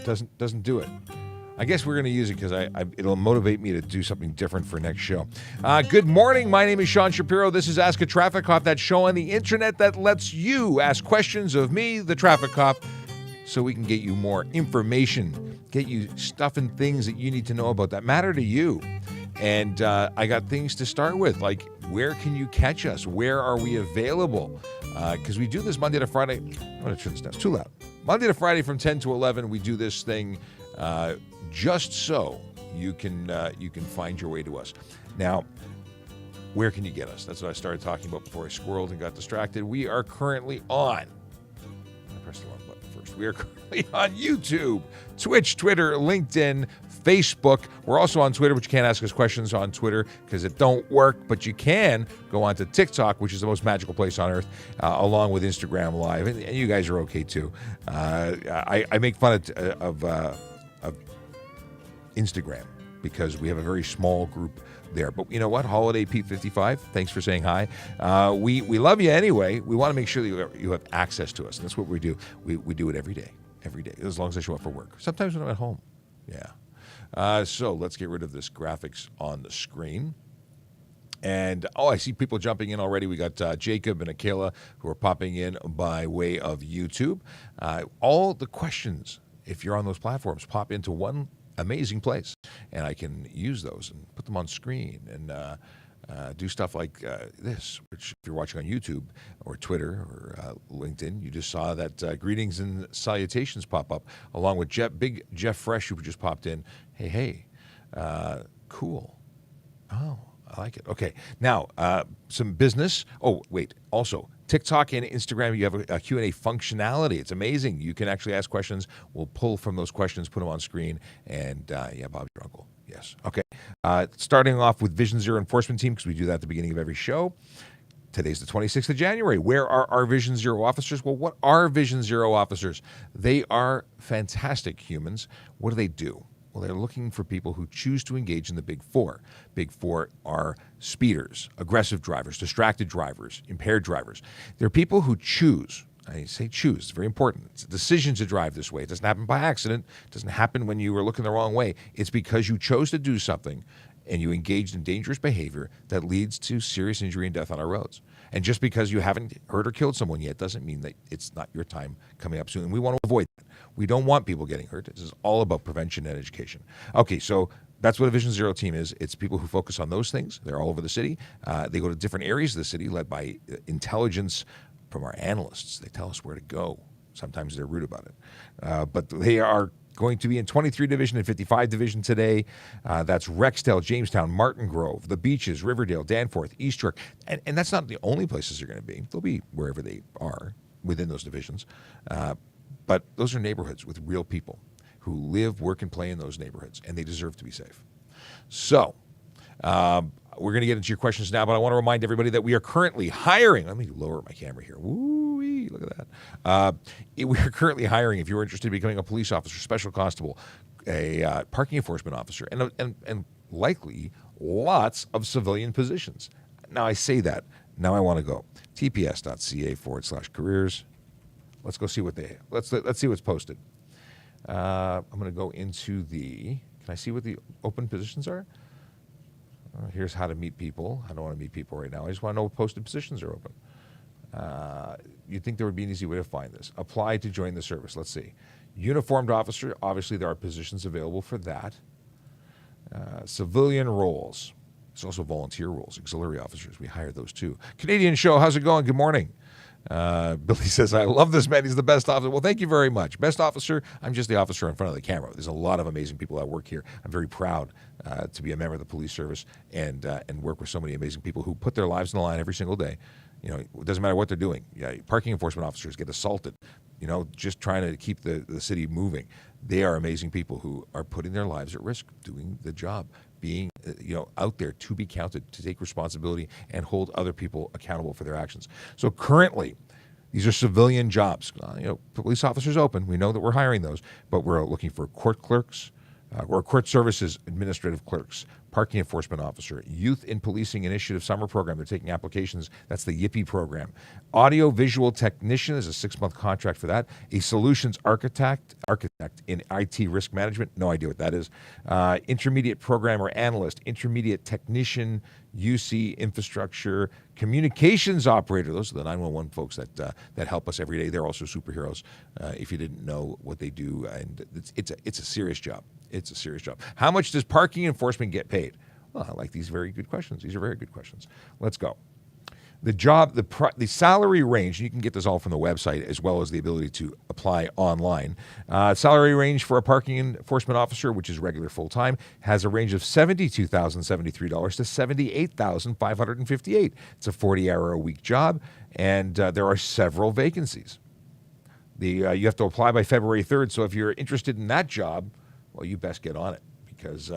Doesn't do it. I guess we're going to use it because it'll motivate me to do something different for next show. Good morning. My name is Sean Shapiro. This is Ask a Traffic Cop, that show on the internet that lets you ask questions of me, the traffic cop, so we can get you more information, get you stuff and things that you need to know about that matter to you. And I got things to start with, like where can you catch us? Where are we available? Because we do this Monday to Friday. I'm going to turn this down. It's too loud. Monday to Friday from 10 to 11, we do this thing just so you can find your way to us. Now, where can you get us? That's what I started talking about before I squirreled and got distracted. We are currently on. I pressed the wrong button first. We are currently on YouTube, Twitch, Twitter, LinkedIn, Facebook. We're also on Twitter, but you can't ask us questions on Twitter because it don't work. But you can go on to TikTok, which is the most magical place on earth, along with Instagram Live. And you guys are okay, too. I make fun of Instagram because we have a very small group there. But you know what? Holiday Pete 55, thanks for saying hi. We love you anyway. We want to make sure that you have access to us. And that's what we do. We do it every day, as long as I show up for work. Sometimes when I'm at home. Yeah. So let's get rid of this graphics on the screen. And, I see people jumping in already. We got Jacob and Akela who are popping in by way of YouTube. All the questions, if you're on those platforms, pop into one amazing place, and I can use those and put them on screen and do stuff like this, which if you're watching on YouTube or Twitter or LinkedIn, you just saw that greetings and salutations pop up, along with Big Jeff Fresh, who just popped in. Hey, cool. Oh, I like it. Okay, now some business. Oh, wait, also TikTok and Instagram, you have a Q&A functionality. It's amazing. You can actually ask questions. We'll pull from those questions, put them on screen, and yeah, Bob's your uncle. Yes. Okay. Starting off with Vision Zero Enforcement Team, because we do that at the beginning of every show. Today's the 26th of January. Where are our Vision Zero officers? Well, what are Vision Zero officers? They are fantastic humans. What do? Well, they're looking for people who choose to engage in the Big Four. Big Four are speeders, aggressive drivers, distracted drivers, impaired drivers. They're people who choose. I say choose. It's very important. It's a decision to drive this way. It doesn't happen by accident. It doesn't happen when you were looking the wrong way. It's because you chose to do something and you engaged in dangerous behavior that leads to serious injury and death on our roads. And just because you haven't hurt or killed someone yet doesn't mean that it's not your time coming up soon. And we want to avoid that. We don't want people getting hurt. This is all about prevention and education. Okay, so that's what a Vision Zero team is. It's people who focus on those things. They're all over the city. They go to different areas of the city led by intelligence from our analysts. They tell us where to go. Sometimes they're rude about it. But they are going to be in 23 Division and 55 Division today. That's Rexdale, Jamestown, Martin Grove, the Beaches, Riverdale, Danforth, East York. And that's not the only places they're going to be. They'll be wherever they are within those divisions. But those are neighborhoods with real people who live, work, and play in those neighborhoods, and they deserve to be safe. So we're going to get into your questions now, but I want to remind everybody that we are currently hiring. Let me lower my camera here. Woo-wee, look at that. We are currently hiring, if you're interested in becoming a police officer, special constable, a parking enforcement officer, and likely lots of civilian positions. Now, I say that. Now I want to go. tps.ca/careers. Let's go see what let's see what's posted. I'm going to go into can I see what the open positions are? Here's how to meet people. I don't want to meet people right now. I just want to know what posted positions are open. You'd think there would be an easy way to find this. Apply to join the service. Let's see. Uniformed officer. Obviously, there are positions available for that. Civilian roles. There's also volunteer roles. Auxiliary officers. We hire those too. Canadian Show. How's it going? Good morning. Billy says, I love this man. He's the best officer. Well, thank you very much. Best officer, I'm just the officer in front of the camera. There's a lot of amazing people that work here. I'm very proud to be a member of the police service and work with so many amazing people who put their lives on the line every single day. You know, it doesn't matter what they're doing. Yeah, parking enforcement officers get assaulted, you know, just trying to keep the city moving. They are amazing people who are putting their lives at risk, doing the job, being out there to be counted, to take responsibility and hold other people accountable for their actions. So currently, these are civilian jobs. Police officers open. We know that we're hiring those, but we're looking for court clerks, or court services administrative clerks, parking enforcement officer, youth in policing initiative summer program. They're taking applications. That's the Yippee program. Audio visual technician is a 6-month contract for that. A solutions architect in IT risk management. No idea what that is. Intermediate programmer analyst, intermediate technician, UC infrastructure, communications operator. Those are the 911 folks that help us every day. They're also superheroes. If you didn't know what they do, and it's a serious job. It's a serious job. How much does parking enforcement get paid? Well, I like these very good questions. These are very good questions. Let's go. The job, the salary range, you can get this all from the website as well as the ability to apply online. Salary range for a parking enforcement officer, which is regular full-time, has a range of $72,073 to $78,558. It's a 40-hour-a-week job, and there are several vacancies. You have to apply by February 3rd, so if you're interested in that job, well, you best get on it, because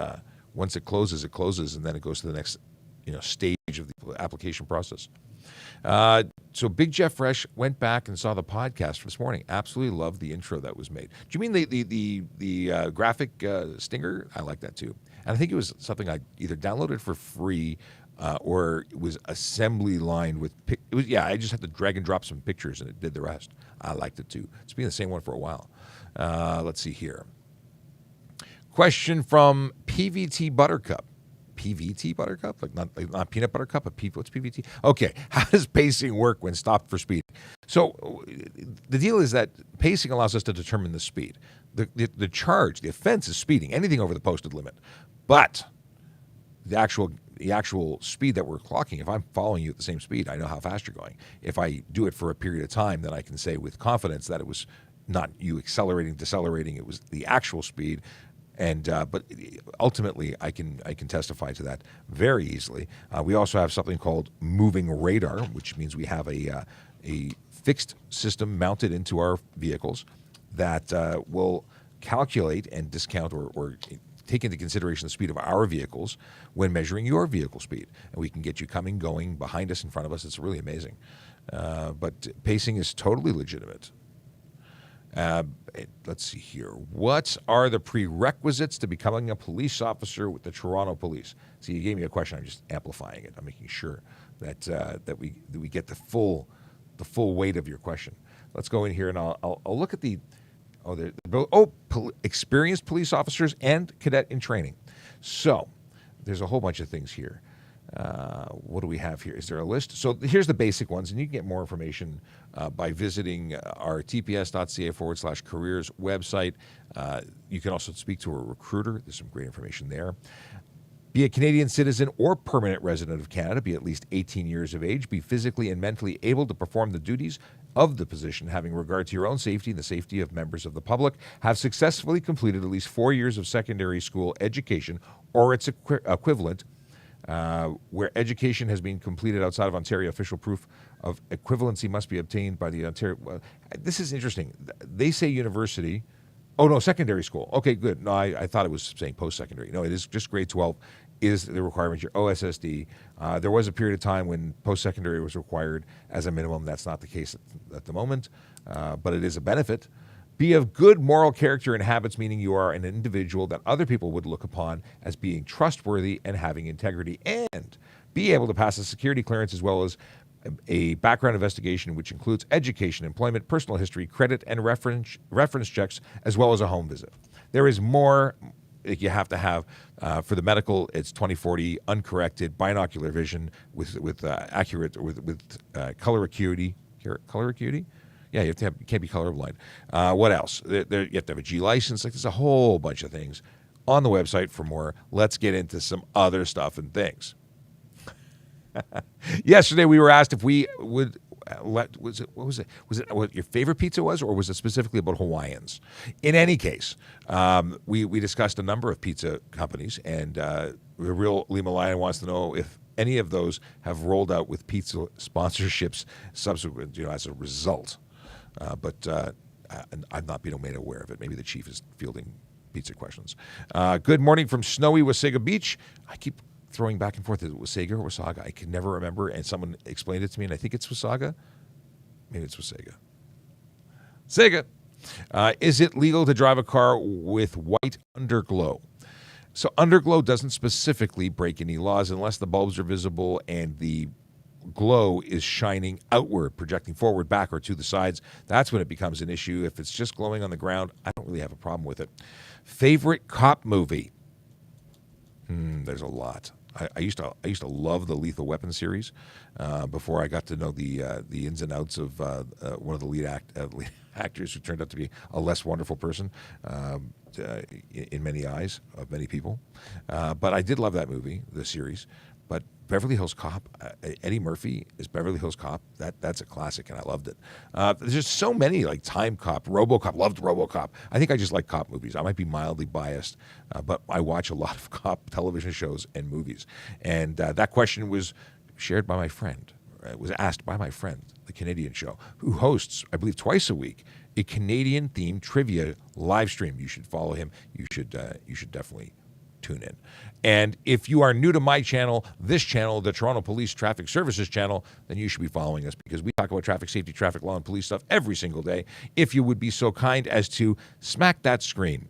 once it closes, and then it goes to the next stage of the application process. So Big Jeff Fresh went back and saw the podcast this morning. Absolutely loved the intro that was made. Do you mean the graphic stinger? I like that too. And I think it was something I either downloaded for free or it was assembly lined with. I just had to drag and drop some pictures and it did the rest. I liked it too. It's been the same one for a while. Let's see here. Question from PVT Buttercup. PVT Buttercup? Like not peanut butter cup, but what's PVT? Okay. How does pacing work when stopped for speed? So the deal is that pacing allows us to determine the speed. The charge, the offense is speeding, anything over the posted limit. But the actual speed that we're clocking, if I'm following you at the same speed, I know how fast you're going. If I do it for a period of time, then I can say with confidence that it was not you accelerating, decelerating, it was the actual speed. And but ultimately, I can testify to that very easily. We also have something called moving radar, which means we have a fixed system mounted into our vehicles that will calculate and discount or take into consideration the speed of our vehicles when measuring your vehicle speed. And we can get you coming, going, behind us, in front of us. It's really amazing. But pacing is totally legitimate. Let's see here. What are the prerequisites to becoming a police officer with the Toronto Police? See, you gave me a question. I'm just amplifying it. I'm making sure that we get the full weight of your question. Let's go in here and I'll look at experienced police officers and cadet in training. So there's a whole bunch of things here. What do we have here? Is there a list? So here's the basic ones, and you can get more information by visiting our tps.ca/careers website. You can also speak to a recruiter. There's some great information there. Be a Canadian citizen or permanent resident of Canada. Be at least 18 years of age. Be physically and mentally able to perform the duties of the position, having regard to your own safety and the safety of members of the public. Have successfully completed at least 4 years of secondary school education or its equivalent. Where education has been completed outside of Ontario, official proof of equivalency must be obtained by the Ontario. This is interesting. They say university. Oh, no, secondary school. Okay, good. No, I thought it was saying post-secondary. No, it is just grade 12 is the requirement. Your OSSD. There was a period of time when post-secondary was required as a minimum. That's not the case at the moment, but it is a benefit. Be of good moral character and habits, meaning you are an individual that other people would look upon as being trustworthy and having integrity, and be able to pass a security clearance as well as a background investigation, which includes education, employment, personal history, credit, and reference checks, as well as a home visit. There is more that you have to have. For the medical, it's 20/40 uncorrected binocular vision with accurate with color acuity. Color acuity. Yeah, you can't be colorblind. What else? You have to have a G license. Like, there's a whole bunch of things on the website for more. Let's get into some other stuff and things. Yesterday we were asked if we would. What was it what your favorite pizza was, or was it specifically about Hawaiians? In any case, we discussed a number of pizza companies, and the real Lima Lion wants to know if any of those have rolled out with pizza sponsorships subsequent, as a result. But I've not been made aware of it. Maybe the chief is fielding pizza questions. Good morning from snowy Wasaga Beach. I keep throwing back and forth. Is it Wasaga or Wasaga? I can never remember, and someone explained it to me, and I think it's Wasaga. Maybe it's Wasaga. Sega. Is it legal to drive a car with white underglow? So underglow doesn't specifically break any laws unless the bulbs are visible and the glow is shining outward, projecting forward, back, or to the sides. That's when it becomes an issue. If it's just glowing on the ground, I don't really have a problem with it. Favorite cop movie? There's a lot. I used to love the Lethal Weapon series before I got to know the ins and outs of one of the lead actors who turned out to be a less wonderful person in many eyes of many people. But I did love that movie, the series. But Beverly Hills Cop, Eddie Murphy is Beverly Hills Cop. That's a classic, and I loved it. There's just so many, like Time Cop, RoboCop. Loved RoboCop. I think I just like cop movies. I might be mildly biased, but I watch a lot of cop television shows and movies. And that question was shared by my friend. It was asked by my friend, the Canadian Show, who hosts, I believe, twice a week, a Canadian-themed trivia live stream. You should follow him. You should definitely tune in. And if you are new to my channel, this channel, the Toronto Police Traffic Services channel, then you should be following us because we talk about traffic safety, traffic law, and police stuff every single day. If you would be so kind as to smack that screen.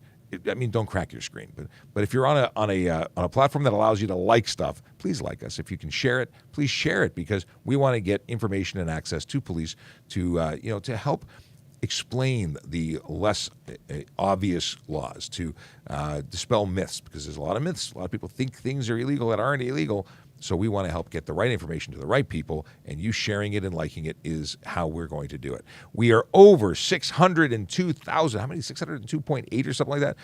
I mean, don't crack your screen, but if you're on a platform that allows you to like stuff, please like us. If you can share it, please share it because we want to get information and access to police to help explain the less obvious laws, to dispel myths, because there's a lot of myths. A lot of people think things are illegal that aren't illegal. So we want to help get the right information to the right people, and you sharing it and liking it is how we're going to do it. We are over 602,000. How many? 602.8 or something like that.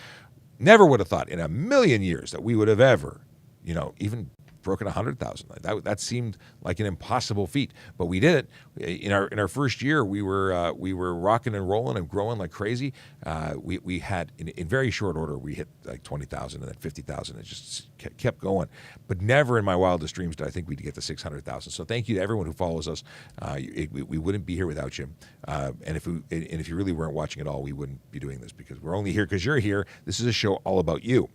Never would have thought in a million years that we would have ever, even broken 100,000. That seemed like an impossible feat, but we did it. In our first year, we were rocking and rolling and growing like crazy. We had in very short order we hit like 20,000 and then 50,000. It just kept going, but never in my wildest dreams did I think we'd get to 600,000. So thank you to everyone who follows us. We wouldn't be here without you. And if you really weren't watching at all, we wouldn't be doing this because we're only here because you're here. This is a show all about you.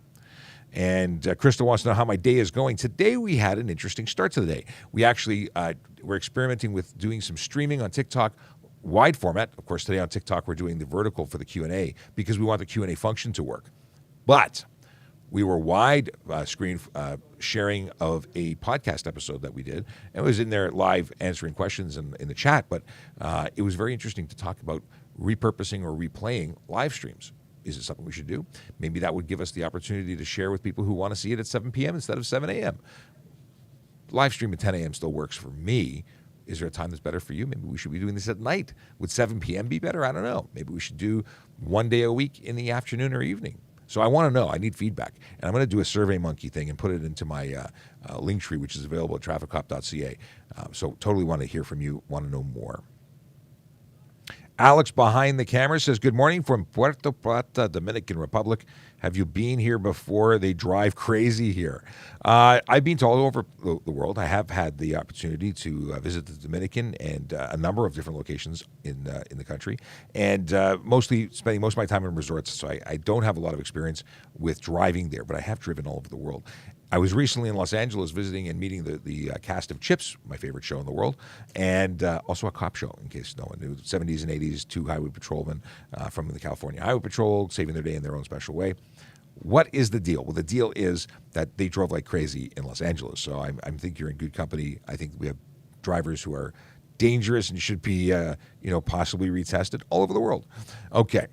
And Krista wants to know how my day is going. Today we had an interesting start to the day. We actually we're experimenting with doing some streaming on TikTok, wide format. Of course, today on TikTok we're doing the vertical for the Q&A because we want the Q&A function to work. But we were wide screen sharing of a podcast episode that we did. And it was in there live answering questions in the chat. But it was very interesting to talk about repurposing or replaying live streams. Is it something we should do? Maybe that would give us the opportunity to share with people who want to see it at 7 p.m. instead of 7 a.m. Live stream at 10 a.m. still works for me. Is there a time that's better for you? Maybe we should be doing this at night. Would 7 p.m. be better? I don't know. Maybe we should do one day a week in the afternoon or evening. So I want to know. I need feedback. And I'm going to do a Survey Monkey thing and put it into my link tree, which is available at trafficcop.ca. So totally want to hear from you, want to know more. Alex behind the camera says, good morning from Puerto Plata, Dominican Republic. Have you been here before? They drive crazy here. I've been to all over the world. I have had the opportunity to visit the Dominican and a number of different locations in the country, and mostly spending most of my time in resorts. So I don't have a lot of experience with driving there, but I have driven all over the world. I was recently in Los Angeles visiting and meeting the cast of Chips, my favorite show in the world, and also a cop show, in case no one knew. 70s and 80s, two highway patrolmen from the California Highway Patrol, saving their day in their own special way. What is the deal? Well, the deal is that they drove like crazy in Los Angeles, so I think you're in good company. I think we have drivers who are dangerous and should be, possibly retested all over the world. Okay.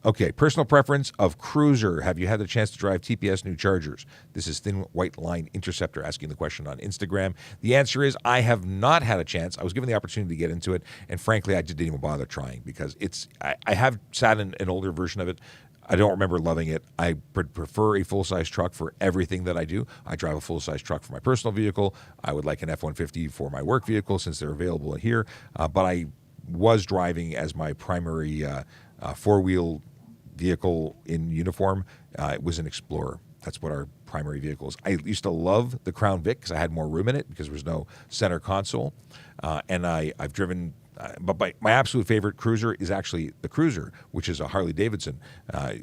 Okay, personal preference of cruiser. Have you had the chance to drive TPS new Chargers? This is Thin White Line Interceptor asking the question on Instagram. The answer is I have not had a chance. I was given the opportunity to get into it, and frankly, I just didn't even bother trying because I have sat in an older version of it. I don't remember loving it. I prefer a full-size truck for everything that I do. I drive a full-size truck for my personal vehicle. I would like an F-150 for my work vehicle since they're available here. But I was driving as my primary four-wheel vehicle in uniform. It was an Explorer. That's what our primary vehicle is. I used to love the Crown Vic because I had more room in it because there was no center console. And I've driven, but my absolute favorite cruiser is actually the Cruiser, which is a Harley Davidson.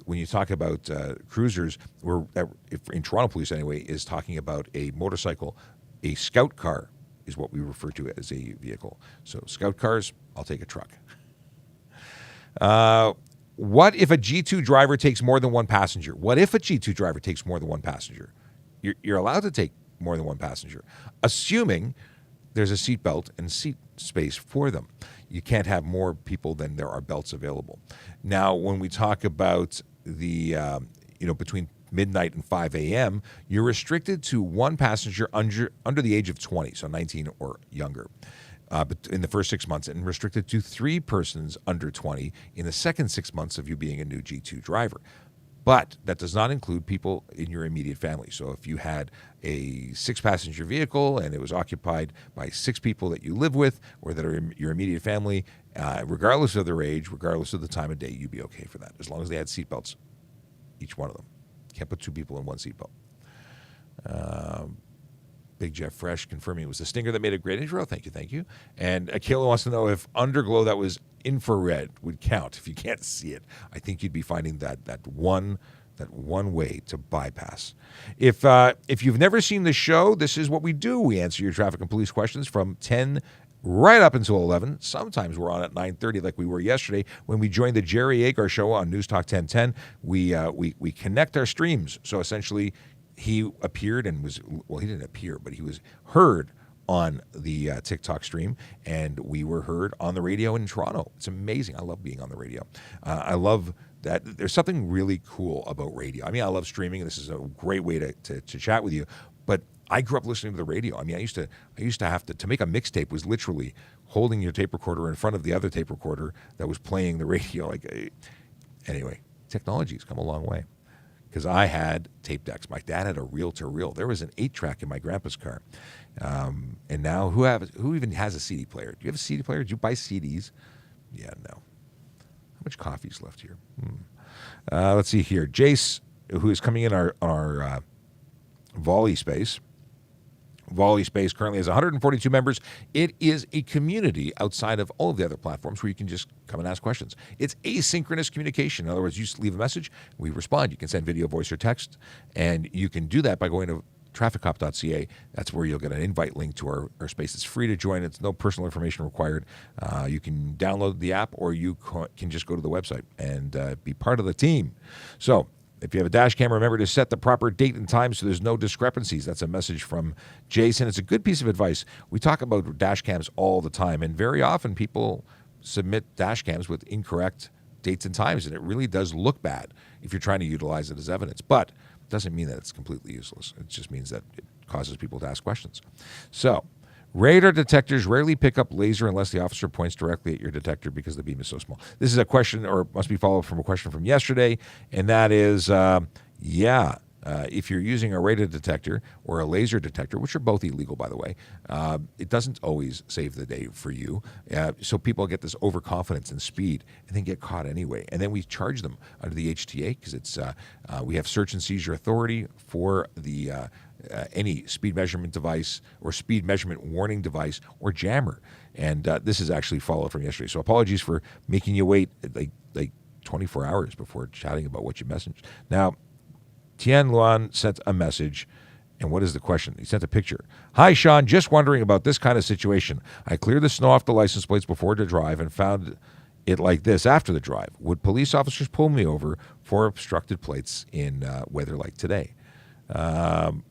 When you talk about cruisers, in Toronto Police anyway, is talking about a motorcycle. A Scout car is what we refer to as a vehicle. So Scout cars, I'll take a truck. What if a G2 driver takes more than one passenger? What if a G2 driver takes more than one passenger? You're allowed to take more than one passenger, assuming there's a seat belt and seat space for them. You can't have more people than there are belts available. Now, when we talk about the, between midnight and 5 a.m., you're restricted to one passenger under the age of 20, so 19 or younger, in the first 6 months, and restricted to 3 persons under 20 in the second 6 months of you being a new G2 driver. But that does not include people in your immediate family. So if you had a 6-passenger vehicle and it was occupied by 6 people that you live with or that are in your immediate family, regardless of their age, regardless of the time of day, you'd be okay for that, as long as they had seatbelts, each one of them. Can't put 2 people in one seatbelt. Big Jeff Fresh confirming it was the Stinger that made a great intro. Thank you. And Akila wants to know if underglow that was infrared would count if you can't see it. I think you'd be finding that one way to bypass. If you've never seen the show, this is what we do. We answer your traffic and police questions from 10 right up until 11. Sometimes we're on at 9:30 like we were yesterday when we joined the Jerry Agar show on News Talk 1010. We connect our streams. So essentially he appeared and he didn't appear, but he was heard on the TikTok stream, and we were heard on the radio in Toronto. It's amazing. I love being on the radio. I love that there's something really cool about radio. I mean, I love streaming, and this is a great way to chat with you, but I grew up listening to the radio. I mean, I used to have to make a mixtape was literally holding your tape recorder in front of the other tape recorder that was playing the radio. Anyway, technology's come a long way. Because I had tape decks. My dad had a reel-to-reel. There was an 8-track in my grandpa's car. And now, who even has a CD player? Do you have a CD player? Do you buy CDs? Yeah, no. How much coffee's left here? Let's see here. Jace, who is coming in our Volley Space. Volley Space currently has 142 members. It is a community outside of all of the other platforms where you can just come and ask questions. It's asynchronous communication. In other words, you just leave a message, we respond. You can send video, voice, or text, and you can do that by going to trafficcop.ca. That's where you'll get an invite link to our space. It's free to join. It's no personal information required. You can download the app, or you can just go to the website and be part of the team. So if you have a dash cam, remember to set the proper date and time so there's no discrepancies. That's a message from Jason. It's a good piece of advice. We talk about dash cams all the time, and very often people submit dash cams with incorrect dates and times, and it really does look bad if you're trying to utilize it as evidence. But it doesn't mean that it's completely useless. It just means that it causes people to ask questions. So radar detectors rarely pick up laser unless the officer points directly at your detector because the beam is so small. This is a question, or must be followed from a question from yesterday, and that is, if you're using a radar detector or a laser detector, which are both illegal, by the way, it doesn't always save the day for you. So people get this overconfidence and speed and then get caught anyway. And then we charge them under the HTA because we have search and seizure authority for the any speed measurement device or speed measurement warning device or jammer. And this is actually followed from yesterday. So apologies for making you wait like 24 hours before chatting about what you messaged. Now, Tian Luan sent a message, and what is the question? He sent a picture. Hi, Sean, just wondering about this kind of situation. I cleared the snow off the license plates before to drive and found it like this after the drive. Would police officers pull me over for obstructed plates in weather like today?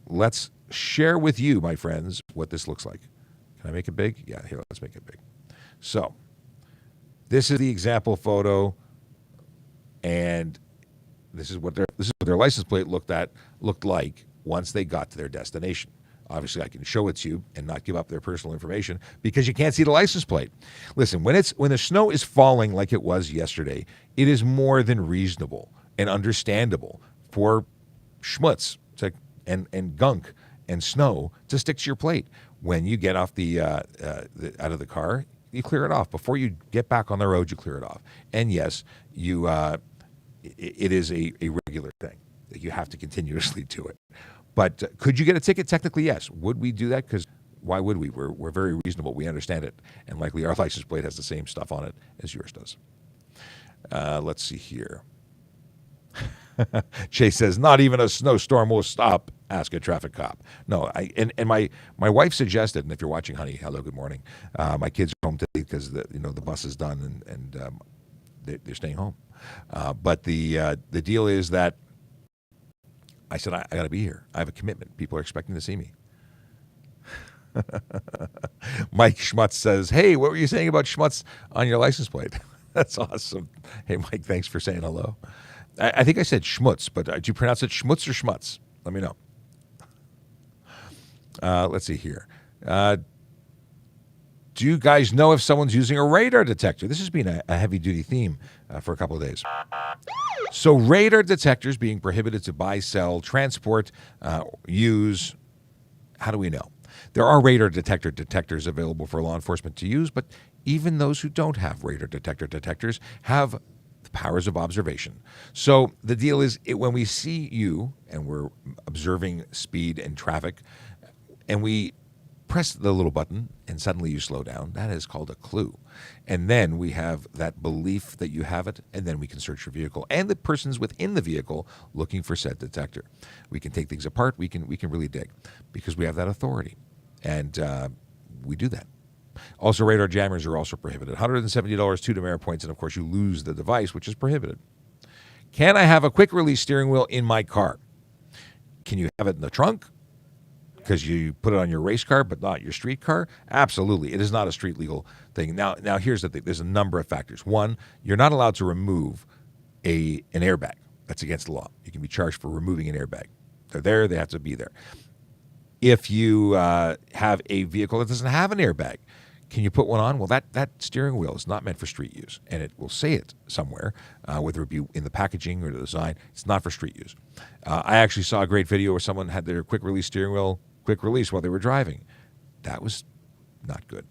Let's share with you, my friends, what this looks like. Can I make it big? Yeah, here, let's make it big. So, this is the example photo, and this is what their license plate looked like once they got to their destination. Obviously, I can show it to you and not give up their personal information because you can't see the license plate. Listen, when the snow is falling like it was yesterday, it is more than reasonable and understandable for schmutz and gunk and snow to stick to your plate. When you get off out of the car, you clear it off. Before you get back on the road, you clear it off. And yes, it is a regular thing that you have to continuously do it. But could you get a ticket? Technically, yes. Would we do that? Because why would we? We're very reasonable. We understand it. And likely our license plate has the same stuff on it as yours does. Let's see here. Chase says, not even a snowstorm will stop. Ask a traffic cop. No, my wife suggested, and if you're watching, honey, hello, good morning. My kids are home today because the bus is done and they're staying home. But the deal is that I said, I got to be here. I have a commitment. People are expecting to see me. Mike Schmutz says, hey, what were you saying about Schmutz on your license plate? That's awesome. Hey, Mike, thanks for saying hello. I think I said Schmutz, but do you pronounce it Schmutz or Schmutz? Let me know. Let's see here. Do you guys know if someone's using a radar detector? This has been a heavy-duty theme for a couple of days. So radar detectors being prohibited to buy, sell, transport, use. How do we know? There are radar detectors available for law enforcement to use, but even those who don't have radar detectors have the powers of observation. So the deal is when we see you and we're observing speed and traffic, and we press the little button and suddenly you slow down, that is called a clue. And then we have that belief that you have it, and then we can search your vehicle and the persons within the vehicle looking for said detector. We can take things apart. We can really dig because we have that authority, and we do that. Also, radar jammers are also prohibited. $170, 2 demerit points, and of course you lose the device, which is prohibited. Can I have a quick release steering wheel in my car? Can you have it in the trunk? Because you put it on your race car, but not your street car? Absolutely. It is not a street legal thing. Now here's the thing. There's a number of factors. One, you're not allowed to remove an airbag. That's against the law. You can be charged for removing an airbag. They're there. They have to be there. If you have a vehicle that doesn't have an airbag, can you put one on? Well, that steering wheel is not meant for street use, and it will say it somewhere, whether it be in the packaging or the design. It's not for street use. I actually saw a great video where someone had their quick release steering wheel quick release while they were driving. That was not good.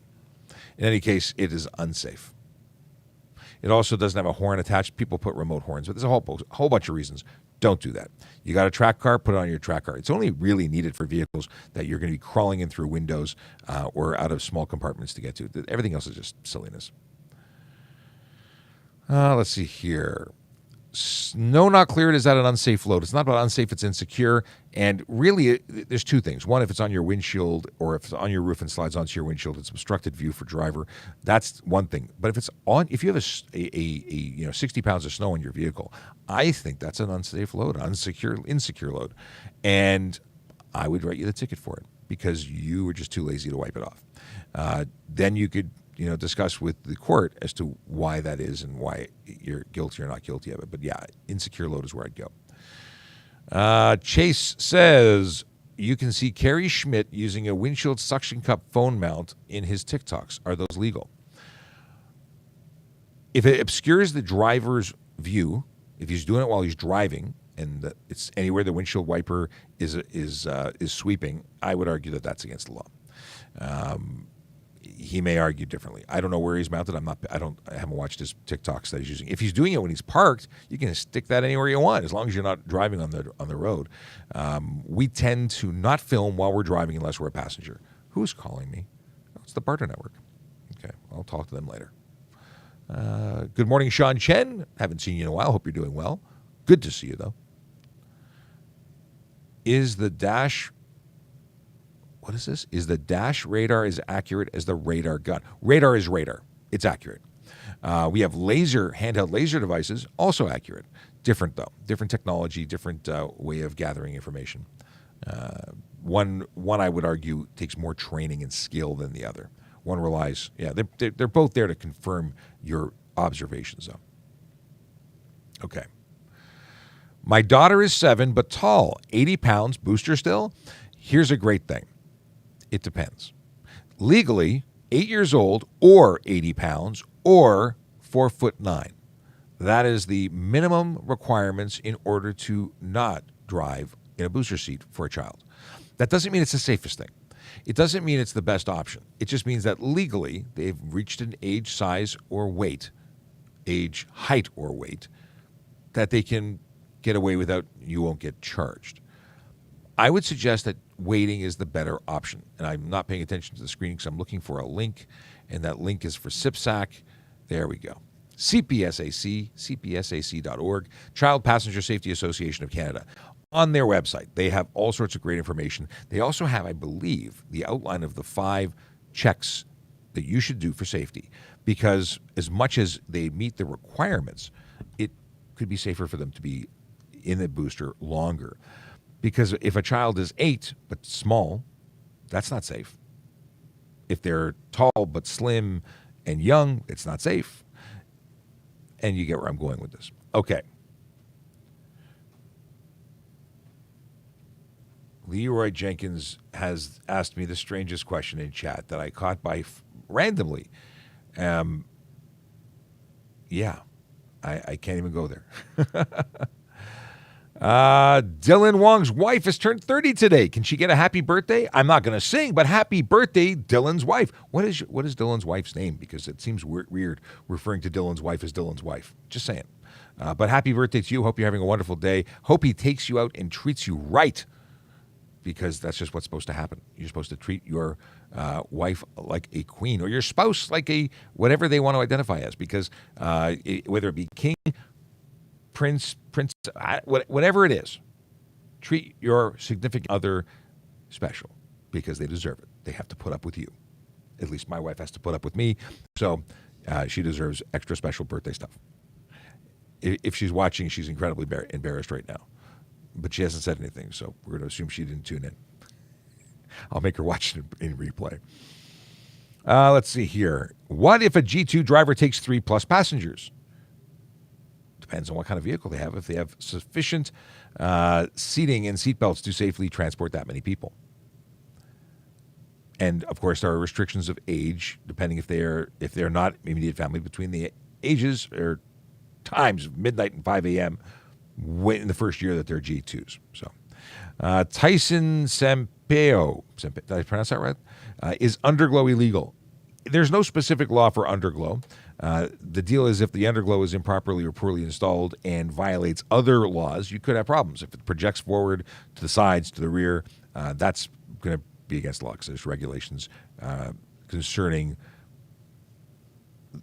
In any case, it is unsafe. It also doesn't have a horn attached. People put remote horns, but there's a whole bunch of reasons. Don't do that. You got a track car, put it on your track car. It's only really needed for vehicles that you're going to be crawling in through windows or out of small compartments to get to. Everything else is just silliness. Let's see here. No, not cleared. Is that an unsafe load? It's not about unsafe. It's insecure. And really, there's two things. One, if it's on your windshield or if it's on your roof and slides onto your windshield, it's obstructed view for driver. That's one thing. But if you have a 60 pounds of snow on your vehicle, I think that's an unsafe load, insecure load. And I would write you the ticket for it because you were just too lazy to wipe it off. Then you could discuss with the court as to why that is and why you're guilty or not guilty of it. But yeah, insecure load is where I'd go. Chase says, you can see Kerry Schmidt using a windshield suction cup phone mount in his TikToks. Are those legal? If it obscures the driver's view, if he's doing it while he's driving and it's anywhere the windshield wiper is sweeping, I would argue that that's against the law. He may argue differently. I don't know where he's mounted. I haven't watched his TikToks that he's using. If he's doing it when he's parked, you can stick that anywhere you want, as long as you're not driving on the road. We tend to not film while we're driving unless we're a passenger. Who's calling me? Oh, it's the Barter Network. Okay, I'll talk to them later. Good morning, Sean Chen. Haven't seen you in a while. Hope you're doing well. Good to see you, though. Is the dash radar as accurate as the radar gun? Radar is radar. It's accurate. We have handheld laser devices, also accurate. Different, though. Different technology, different way of gathering information. One I would argue takes more training and skill than the other. One relies, they're both there to confirm your observations, though. Okay. My daughter is 7, but tall, 80 pounds, booster still. Here's a great thing. It depends. Legally, 8 years old or 80 pounds or 4'9". That is the minimum requirements in order to not drive in a booster seat for a child. That doesn't mean it's the safest thing. It doesn't mean it's the best option. It just means that legally they've reached an age, size, or weight, age, height, or weight, that they can get away without, you won't get charged. I would suggest that waiting is the better option. And I'm not paying attention to the screen because I'm looking for a link, and that link is for CPSAC. There we go. CPSAC, cpsac.org, Child Passenger Safety Association of Canada. On their website, they have all sorts of great information. They also have, I believe, the outline of the 5 checks that you should do for safety. Because as much as they meet the requirements, could be safer for them to be in the booster longer. Because if a child is 8 but small, that's not safe. If they're tall but slim and young, it's not safe. And you get where I'm going with this. Okay. Leroy Jenkins has asked me the strangest question in chat that I caught by randomly. Yeah, I can't even go there. Dylan Wong's wife has turned 30 today. Can she get a happy birthday? I'm not going to sing, but happy birthday, Dylan's wife. What is Dylan's wife's name? Because it seems weird referring to Dylan's wife as Dylan's wife. Just saying. But happy birthday to you. Hope you're having a wonderful day. Hope he takes you out and treats you right, because that's just what's supposed to happen. You're supposed to treat your wife like a queen, or your spouse like a whatever they want to identify as, because whether it be king, prince, whatever it is, treat your significant other special, because they deserve it. They have to put up with you. At least my wife has to put up with me, so she deserves extra special birthday stuff. If she's watching, she's incredibly embarrassed right now. But she hasn't said anything, so we're going to assume she didn't tune in. I'll make her watch it in replay. Let's see here. What if a G2 driver takes 3+ passengers? Depends on what kind of vehicle they have. If they have sufficient seating and seatbelts to safely transport that many people. And, of course, there are restrictions of age, depending if they're not immediate family, between the ages or times of midnight and 5 a.m., in the first year that they're G2s. So, Tyson Sampaio, did I pronounce that right? Is underglow illegal? There's no specific law for underglow. The deal is if the underglow is improperly or poorly installed and violates other laws, you could have problems. If it projects forward, to the sides, to the rear, that's going to be against the law, because there's regulations concerning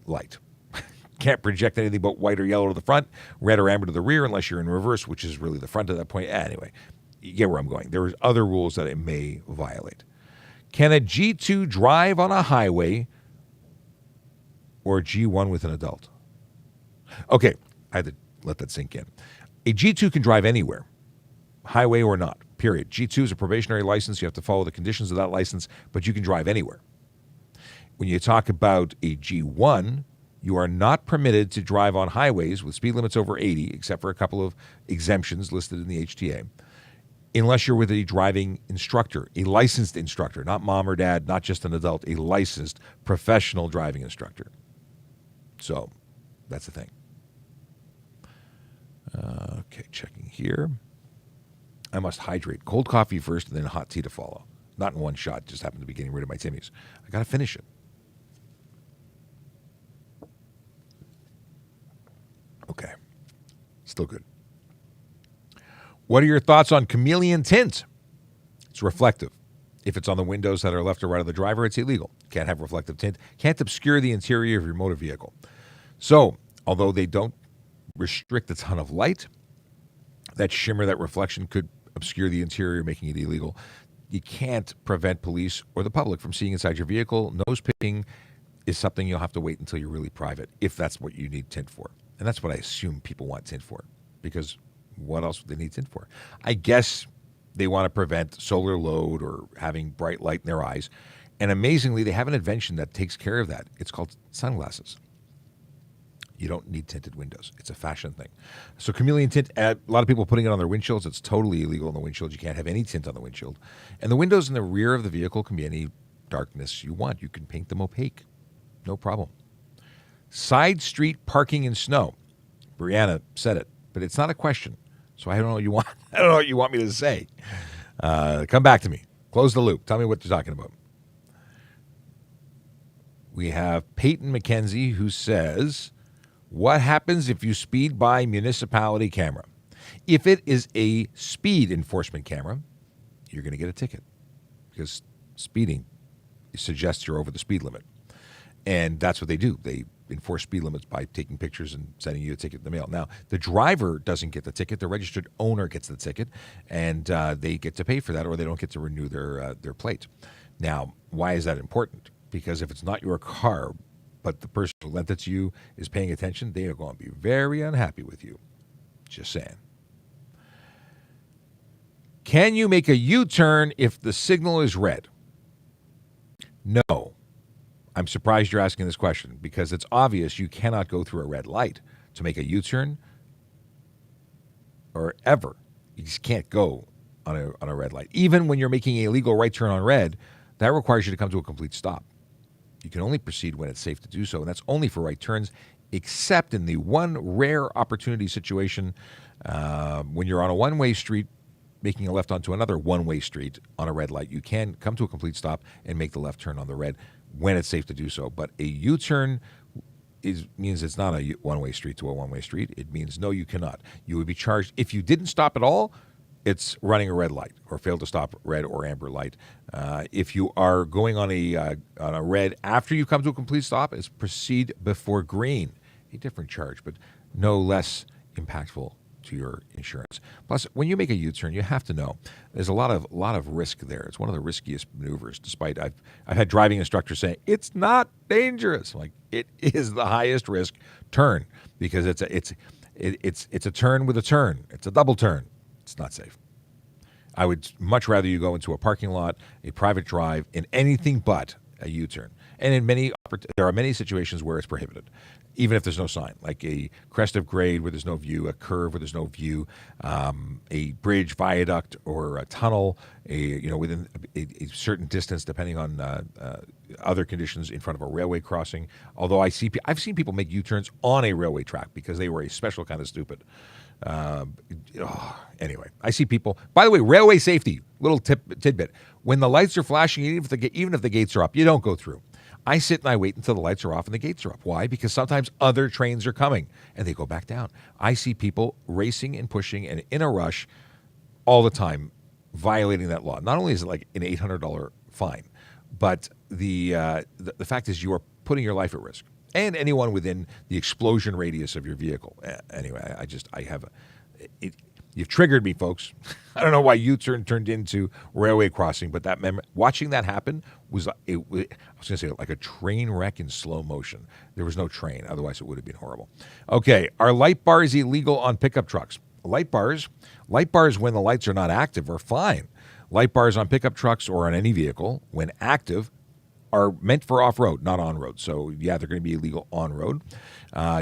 light. Can't project anything but white or yellow to the front, red or amber to the rear, unless you're in reverse, which is really the front at that point. Anyway, you get where I'm going. There are other rules that it may violate. Can a G2 drive on a highway or G1 with an adult? Okay, I had to let that sink in. A G2 can drive anywhere, highway or not, period. G2 is a probationary license. You have to follow the conditions of that license, but you can drive anywhere. When you talk about a G1, you are not permitted to drive on highways with speed limits over 80, except for a couple of exemptions listed in the HTA, unless you're with a driving instructor, a licensed instructor, not mom or dad, not just an adult, a licensed professional driving instructor. So that's the thing. Okay, checking here. I must hydrate. Cold coffee first and then hot tea to follow. Not in one shot, just happened to be getting rid of my Timmies. I got to finish it. Okay. Still good. What are your thoughts on chameleon tint? It's reflective. If it's on the windows that are left or right of the driver, it's illegal. Can't have reflective tint. Can't obscure the interior of your motor vehicle. So, although they don't restrict a ton of light, that shimmer, that reflection could obscure the interior, making it illegal. You can't prevent police or the public from seeing inside your vehicle. Nose picking is something you'll have to wait until you're really private, if that's what you need tint for. And that's what I assume people want tint for, because what else would they need tint for? I guess they want to prevent solar load or having bright light in their eyes. And amazingly, they have an invention that takes care of that. It's called sunglasses. You don't need tinted windows. It's a fashion thing. So chameleon tint, a lot of people putting it on their windshields. It's totally illegal on the windshield. You can't have any tint on the windshield. And the windows in the rear of the vehicle can be any darkness you want. You can paint them opaque. No problem. Side street parking in snow. Brianna said it, but it's not a question. So I don't know what you want. I don't know what you want me to say. Come back to me. Close the loop. Tell me what you're talking about. We have Peyton McKenzie, who says, what happens if you speed by municipality camera? If it is a speed enforcement camera, you're going to get a ticket, because speeding suggests you're over the speed limit. And that's what they do. They enforce speed limits by taking pictures and sending you a ticket in the mail. Now, the driver doesn't get the ticket. The registered owner gets the ticket, and they get to pay for that, or they don't get to renew their plate. Now, why is that important? Because if it's not your car, but the person who lent it to you is paying attention, they are going to be very unhappy with you. Just saying. Can you make a U-turn if the signal is red? No. I'm surprised you're asking this question because it's obvious you cannot go through a red light to make a U-turn or ever. You just can't go on a red light. Even when you're making a legal right turn on red, that requires you to come to a complete stop. You can only proceed when it's safe to do so, and that's only for right turns, except in the one rare opportunity situation when you're on a one-way street making a left onto another one-way street on a red light. You can come to a complete stop and make the left turn on the red when it's safe to do so. But a U-turn means it's not a one-way street to a one-way street. It means no, you cannot. You would be charged if you didn't stop at all. It's running a red light or failed to stop red or amber light. If you are going on a red after you come to a complete stop, it's proceed before green. A different charge, but no less impactful to your insurance. Plus, when you make a U-turn, you have to know there's a lot of risk there. It's one of the riskiest maneuvers. Despite I've had driving instructors saying it's not dangerous. Like, it is the highest risk turn because it's a turn with a turn. It's a double turn. It's not safe. I would much rather you go into a parking lot, a private drive, in anything but a U-turn. And there are many situations where it's prohibited, even if there's no sign, like a crest of grade where there's no view, a curve where there's no view, a bridge, viaduct, or a tunnel, within a certain distance, depending on other conditions in front of a railway crossing. Although I've seen people make U-turns on a railway track because they were a special kind of stupid. Anyway, I see people. By the way, railway safety, little tidbit: when the lights are flashing, even if the gates are up, you don't go through. I sit and I wait until the lights are off and the gates are up. Why? Because sometimes other trains are coming and they go back down. I see people racing and pushing and in a rush all the time, violating that law. Not only is it like an $800 fine, but the fact is you are putting your life at risk. And anyone within the explosion radius of your vehicle. Anyway, you've triggered me, folks. I don't know why U-turn turned into railway crossing, but watching that happen was like a train wreck in slow motion. There was no train, otherwise it would have been horrible. Okay, are light bars illegal on pickup trucks? Light bars when the lights are not active are fine. Light bars on pickup trucks or on any vehicle, when active, are meant for off-road, not on-road. So, yeah, they're going to be illegal on-road.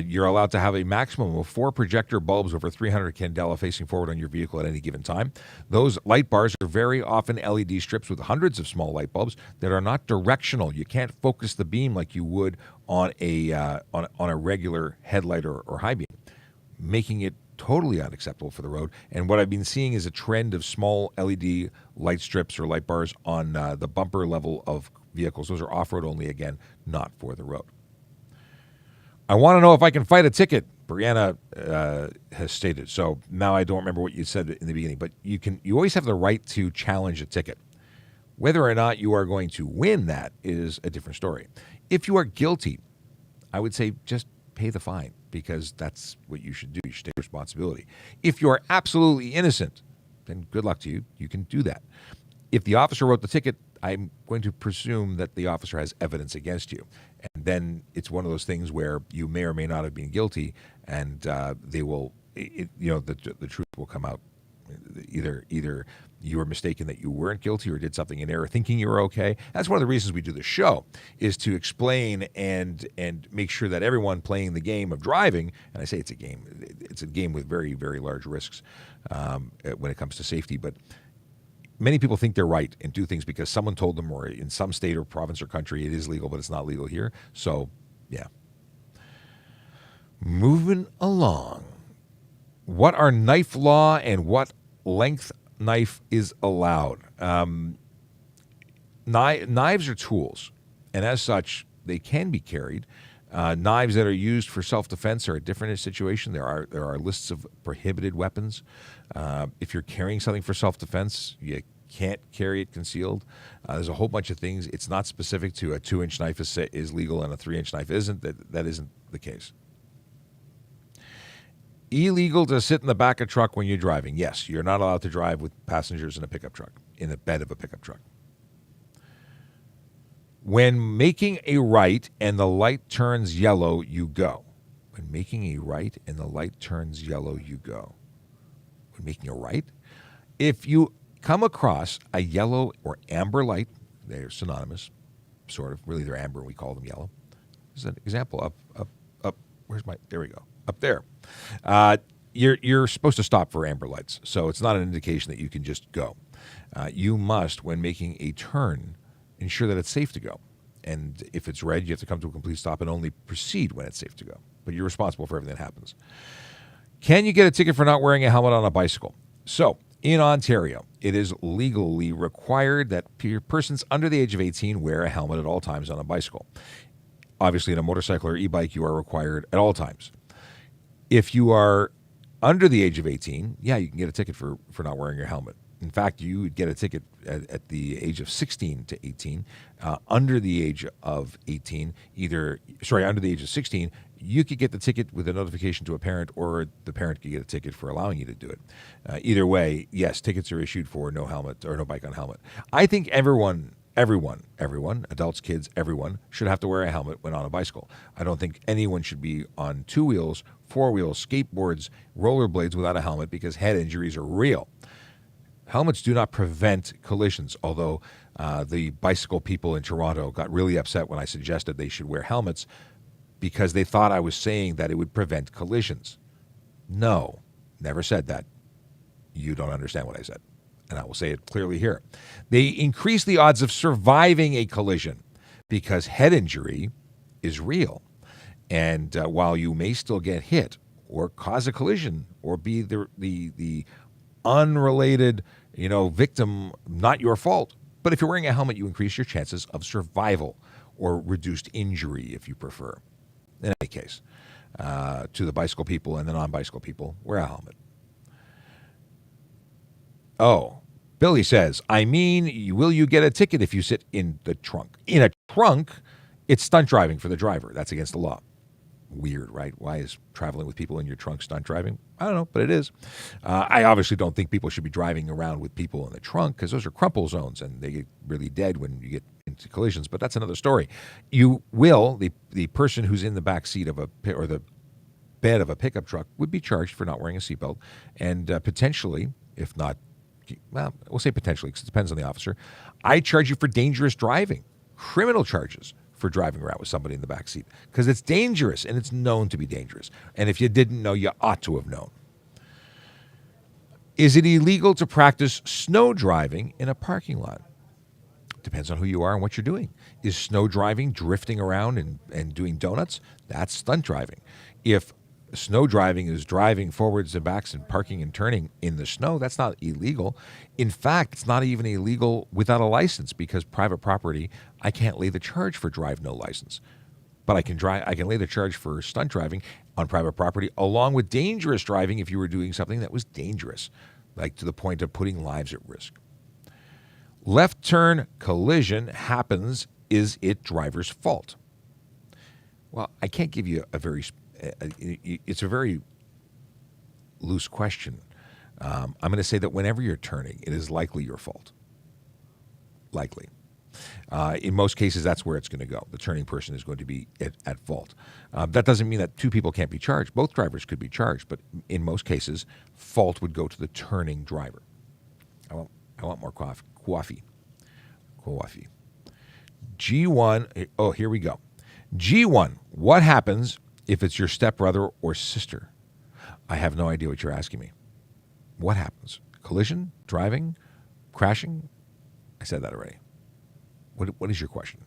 You're allowed to have a maximum of 4 projector bulbs over 300 candela facing forward on your vehicle at any given time. Those light bars are very often LED strips with hundreds of small light bulbs that are not directional. You can't focus the beam like you would on a regular headlight or high beam, making it totally unacceptable for the road. And what I've been seeing is a trend of small LED light strips or light bars on the bumper level of vehicles. Those are off-road only, again, not for the road. I want to know if I can fight a ticket, Brianna has stated. So now I don't remember what you said in the beginning, but you always have the right to challenge a ticket. Whether or not you are going to win that is a different story. If you are guilty, I would say just pay the fine because that's what you should do. You should take responsibility. If you are absolutely innocent, then good luck to you. You can do that. If the officer wrote the ticket, I'm going to presume that the officer has evidence against you. And then it's one of those things where you may or may not have been guilty, and they will, the truth will come out. Either you were mistaken that you weren't guilty or did something in error thinking you were okay. That's one of the reasons we do the show, is to explain and make sure that everyone playing the game of driving, and I say it's a game with very, very large risks when it comes to safety, but many people think they're right and do things because someone told them, or in some state or province or country it is legal, but it's not legal here. So, yeah. Moving along. What are knife law and what length knife is allowed? Knives are tools, and as such, they can be carried. Knives that are used for self-defense are a different situation. There are lists of prohibited weapons. If you're carrying something for self-defense, you can't carry it concealed. There's a whole bunch of things. It's not specific to a 2-inch knife is legal and a 3-inch knife isn't. That isn't the case. Illegal to sit in the back of a truck when you're driving. Yes, you're not allowed to drive with passengers in a pickup truck, in the bed of a pickup truck. When making a right and the light turns yellow, you go. When making a right and the light turns yellow, you go. when making a right. If you come across a yellow or amber light, they're synonymous, sort of. Really, they're amber, and we call them yellow. This is an example. Up. Where's my? There we go. Up there. You're supposed to stop for amber lights, so it's not an indication that you can just go. You must, when making a turn, ensure that it's safe to go. And if it's red, you have to come to a complete stop and only proceed when it's safe to go. But you're responsible for everything that happens. Can you get a ticket for not wearing a helmet on a bicycle? So, in Ontario, it is legally required that persons under the age of 18 wear a helmet at all times on a bicycle. Obviously, in a motorcycle or e-bike, you are required at all times. If you are under the age of 18, yeah, you can get a ticket for not wearing your helmet. In fact, you would get a ticket at the age of 16 to 18. Under the age of 18, under the age of 16, you could get the ticket with a notification to a parent, or the parent could get a ticket for allowing you to do it. Either way, yes, tickets are issued for no helmet or no bike on helmet. I think everyone, adults, kids, everyone should have to wear a helmet when on a bicycle. I don't think anyone should be on two wheels, four wheels, skateboards, rollerblades without a helmet, because head injuries are real. Helmets do not prevent collisions, although the bicycle people in Toronto got really upset when I suggested they should wear helmets because they thought I was saying that it would prevent collisions. No, never said that. You don't understand what I said, and I will say it clearly here. They increase the odds of surviving a collision because head injury is real. And while you may still get hit or cause a collision or be the unrelated, victim, not your fault. But if you're wearing a helmet, you increase your chances of survival or reduced injury, if you prefer. In any case, to the bicycle people and the non-bicycle people, wear a helmet. Oh, Billy says, will you get a ticket if you sit in the trunk? In a trunk, it's stunt driving for the driver. That's against the law. Weird, right? Why is traveling with people in your trunk stunt driving? I don't know, but it is. I obviously don't think people should be driving around with people in the trunk because those are crumple zones and they get really dead when you get into collisions, but that's another story. You will, the person who's in the back seat of or the bed of a pickup truck would be charged for not wearing a seatbelt and potentially, if not, well, we'll say potentially because it depends on the officer, I charge you for dangerous driving, criminal charges for driving around with somebody in the back seat because it's dangerous and it's known to be dangerous. And if you didn't know, you ought to have known. Is it illegal to practice snow driving in a parking lot? Depends on who you are and what you're doing. Is snow driving drifting around and doing donuts? That's stunt driving. If snow driving is driving forwards and backs and parking and turning in the snow, that's not illegal. In fact, it's not even illegal without a license because private property, I can't lay the charge for drive no license. But I can lay the charge for stunt driving on private property along with dangerous driving if you were doing something that was dangerous, like to the point of putting lives at risk. Left turn collision happens. Is it driver's fault? Well, I can't give you it's a very loose question. I'm going to say that whenever you're turning, it is likely your fault. Likely. In most cases, that's where it's going to go. The turning person is going to be at fault. That doesn't mean that two people can't be charged. Both drivers could be charged, but in most cases, fault would go to the turning driver. I want more coffee. G1, oh, here we go. G1, what happens if it's your stepbrother or sister? I have no idea what you're asking me. What happens? Collision? Driving? Crashing? I said that already. What is your question?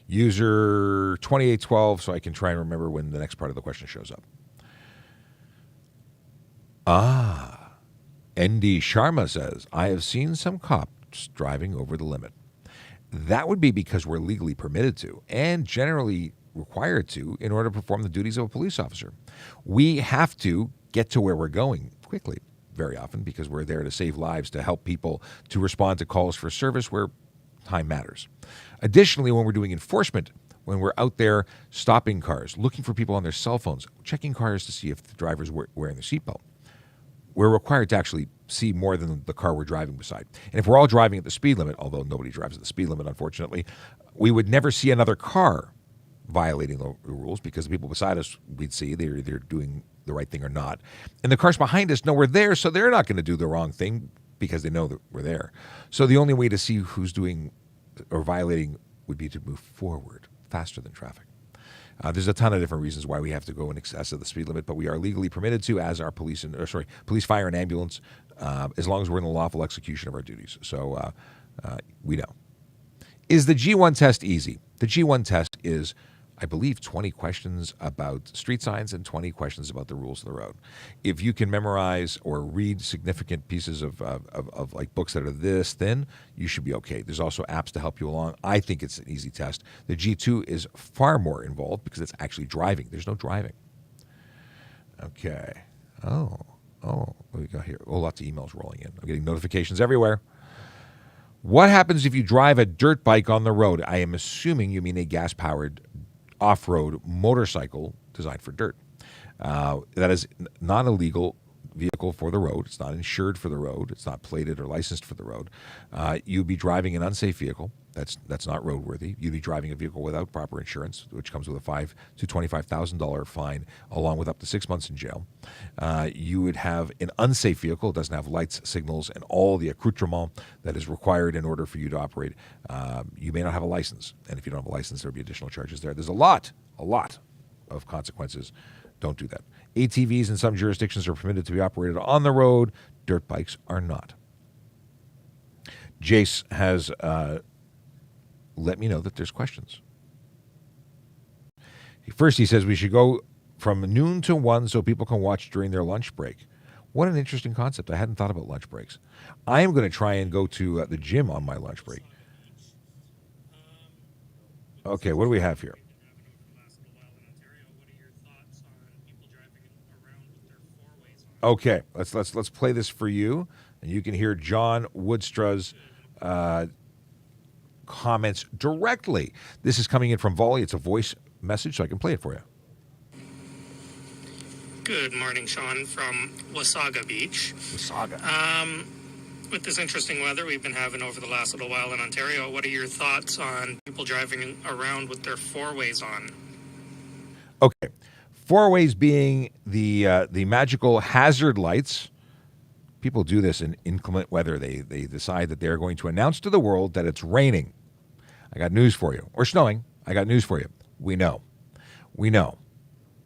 User 2812, so I can try and remember when the next part of the question shows up. ND Sharma says, I have seen some cops driving over the limit. That would be because we're legally permitted to and generally required to in order to perform the duties of a police officer. We have to get to where we're going quickly, very often, because we're there to save lives, to help people, to respond to calls for service where time matters. Additionally, when we're doing enforcement, when we're out there stopping cars, looking for people on their cell phones, checking cars to see if the driver's wearing the seatbelt, we're required to actually see more than the car we're driving beside. And if we're all driving at the speed limit, although nobody drives at the speed limit, unfortunately, we would never see another car violating the rules because the people beside us, we'd see they're the right thing or not. And the cars behind us know we're there, so they're not going to do the wrong thing because they know that we're there. So the only way to see who's doing or violating would be to move forward faster than traffic. There's a ton of different reasons why we have to go in excess of the speed limit, but we are legally permitted to, as our police, fire, and ambulance, as long as we're in the lawful execution of our duties. So we know. Is the G1 test easy? The G1 test is, I believe, 20 questions about street signs and 20 questions about the rules of the road. If you can memorize or read significant pieces of like books that are this thin, you should be okay. There's also apps to help you along. I think it's an easy test. The G2 is far more involved because it's actually driving. There's no driving. Okay. Oh, what do we got here? Oh, lots of emails rolling in. I'm getting notifications everywhere. What happens if you drive a dirt bike on the road? I am assuming you mean a gas-powered off-road motorcycle designed for dirt. That is not a legal vehicle for the road. It's not insured for the road. It's not plated or licensed for the road. You'd be driving an unsafe vehicle. That's not roadworthy. You'd be driving a vehicle without proper insurance, which comes with a $5,000 to $25,000 fine, along with up to 6 months in jail. You would have an unsafe vehicle. It doesn't have lights, signals, and all the accoutrement that is required in order for you to operate. You may not have a license, and if you don't have a license, there'll be additional charges there. There's a lot of consequences. Don't do that. ATVs in some jurisdictions are permitted to be operated on the road. Dirt bikes are not. Jace has let me know that there's questions. First, he says we should go from noon to 1 so people can watch during their lunch break. What an interesting concept. I hadn't thought about lunch breaks. I am going to try and go to the gym on my lunch break. Okay, what do we have here? Okay, let's play this for you, and you can hear John Woodstra's comments directly. This is coming in from Volley. It's a voice message, so I can play it for you. Good morning, Sean, from Wasaga Beach. Wasaga. With this interesting weather we've been having over the last little while in Ontario, what are your thoughts on people driving around with their four-ways on? Okay. Four-ways being the magical hazard lights. People do this in inclement weather. They decide that they're going to announce to the world that it's raining. I got news for you. Or snowing. I got news for you. We know.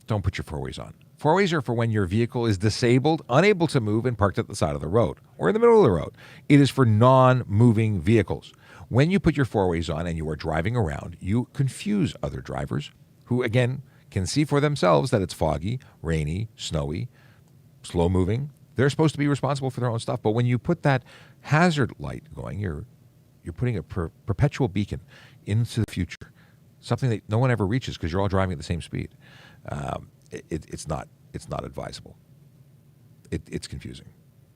Don't put your four-ways on. Four-ways are for when your vehicle is disabled, unable to move, and parked at the side of the road or in the middle of the road. It is for non-moving vehicles. When you put your four-ways on and you are driving around, you confuse other drivers who, again, can see for themselves that it's foggy, rainy, snowy, slow-moving. They're supposed to be responsible for their own stuff. But when you put that hazard light going, you're putting a perpetual beacon into the future, something that no one ever reaches because you're all driving at the same speed. It's not advisable. It's confusing.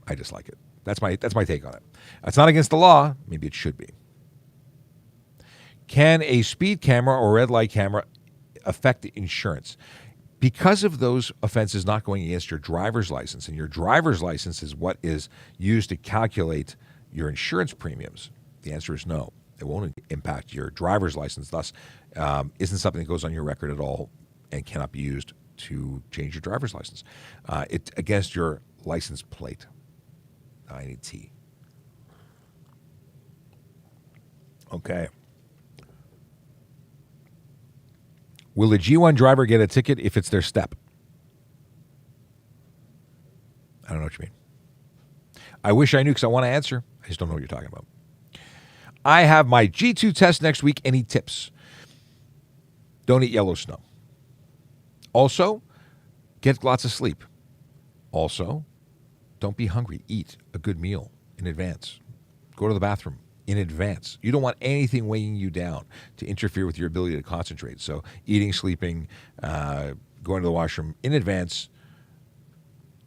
I dislike it. That's my take on it. It's not against the law. Maybe it should be. Can a speed camera or red light camera affect the insurance? Because of those offenses not going against your driver's license, and your driver's license is what is used to calculate your insurance premiums, the answer is no. It won't impact your driver's license, thus isn't something that goes on your record at all and cannot be used to change your driver's license. It's against your license plate. I need tea. Okay. Will a G1 driver get a ticket if it's their step? I don't know what you mean. I wish I knew because I want to answer. I just don't know what you're talking about. I have my G2 test next week. Any tips? Don't eat yellow snow. Also, get lots of sleep. Also, don't be hungry. Eat a good meal in advance. Go to the bathroom in advance. You don't want anything weighing you down to interfere with your ability to concentrate. So eating, sleeping, going to the washroom in advance.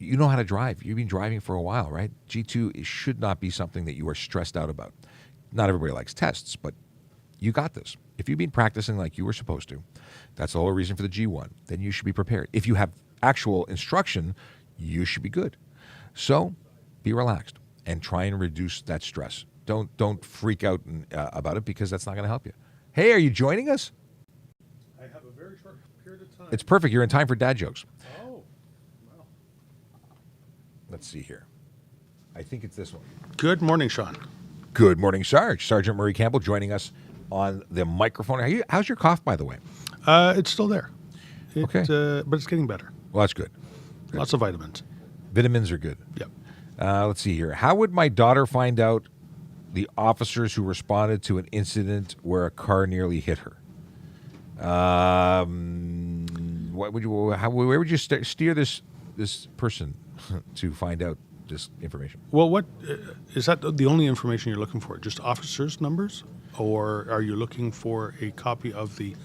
You know how to drive. You've been driving for a while, right? G2 should not be something that you are stressed out about. Not everybody likes tests, but you got this. If you've been practicing like you were supposed to, that's the whole reason for the G1, then you should be prepared. If you have actual instruction, you should be good. So be relaxed and try and reduce that stress. Don't freak out about it because that's not going to help you. Hey, are you joining us? I have a very short period of time. It's perfect. You're in time for dad jokes. Oh, Let's see here. I think it's this one. Good morning, Sean. Good morning, Sarge. Sergeant Murray Campbell joining us on the microphone. How's your cough, by the way? It's still there. Okay. But it's getting better. Well, that's good. Lots of vitamins. Vitamins are good. Yep. Let's see here. How would my daughter find out the officers who responded to an incident where a car nearly hit her? Where would you steer this person to find out this information? Well, what is that the only information you're looking for? Just officers' numbers? Or are you looking for a copy of the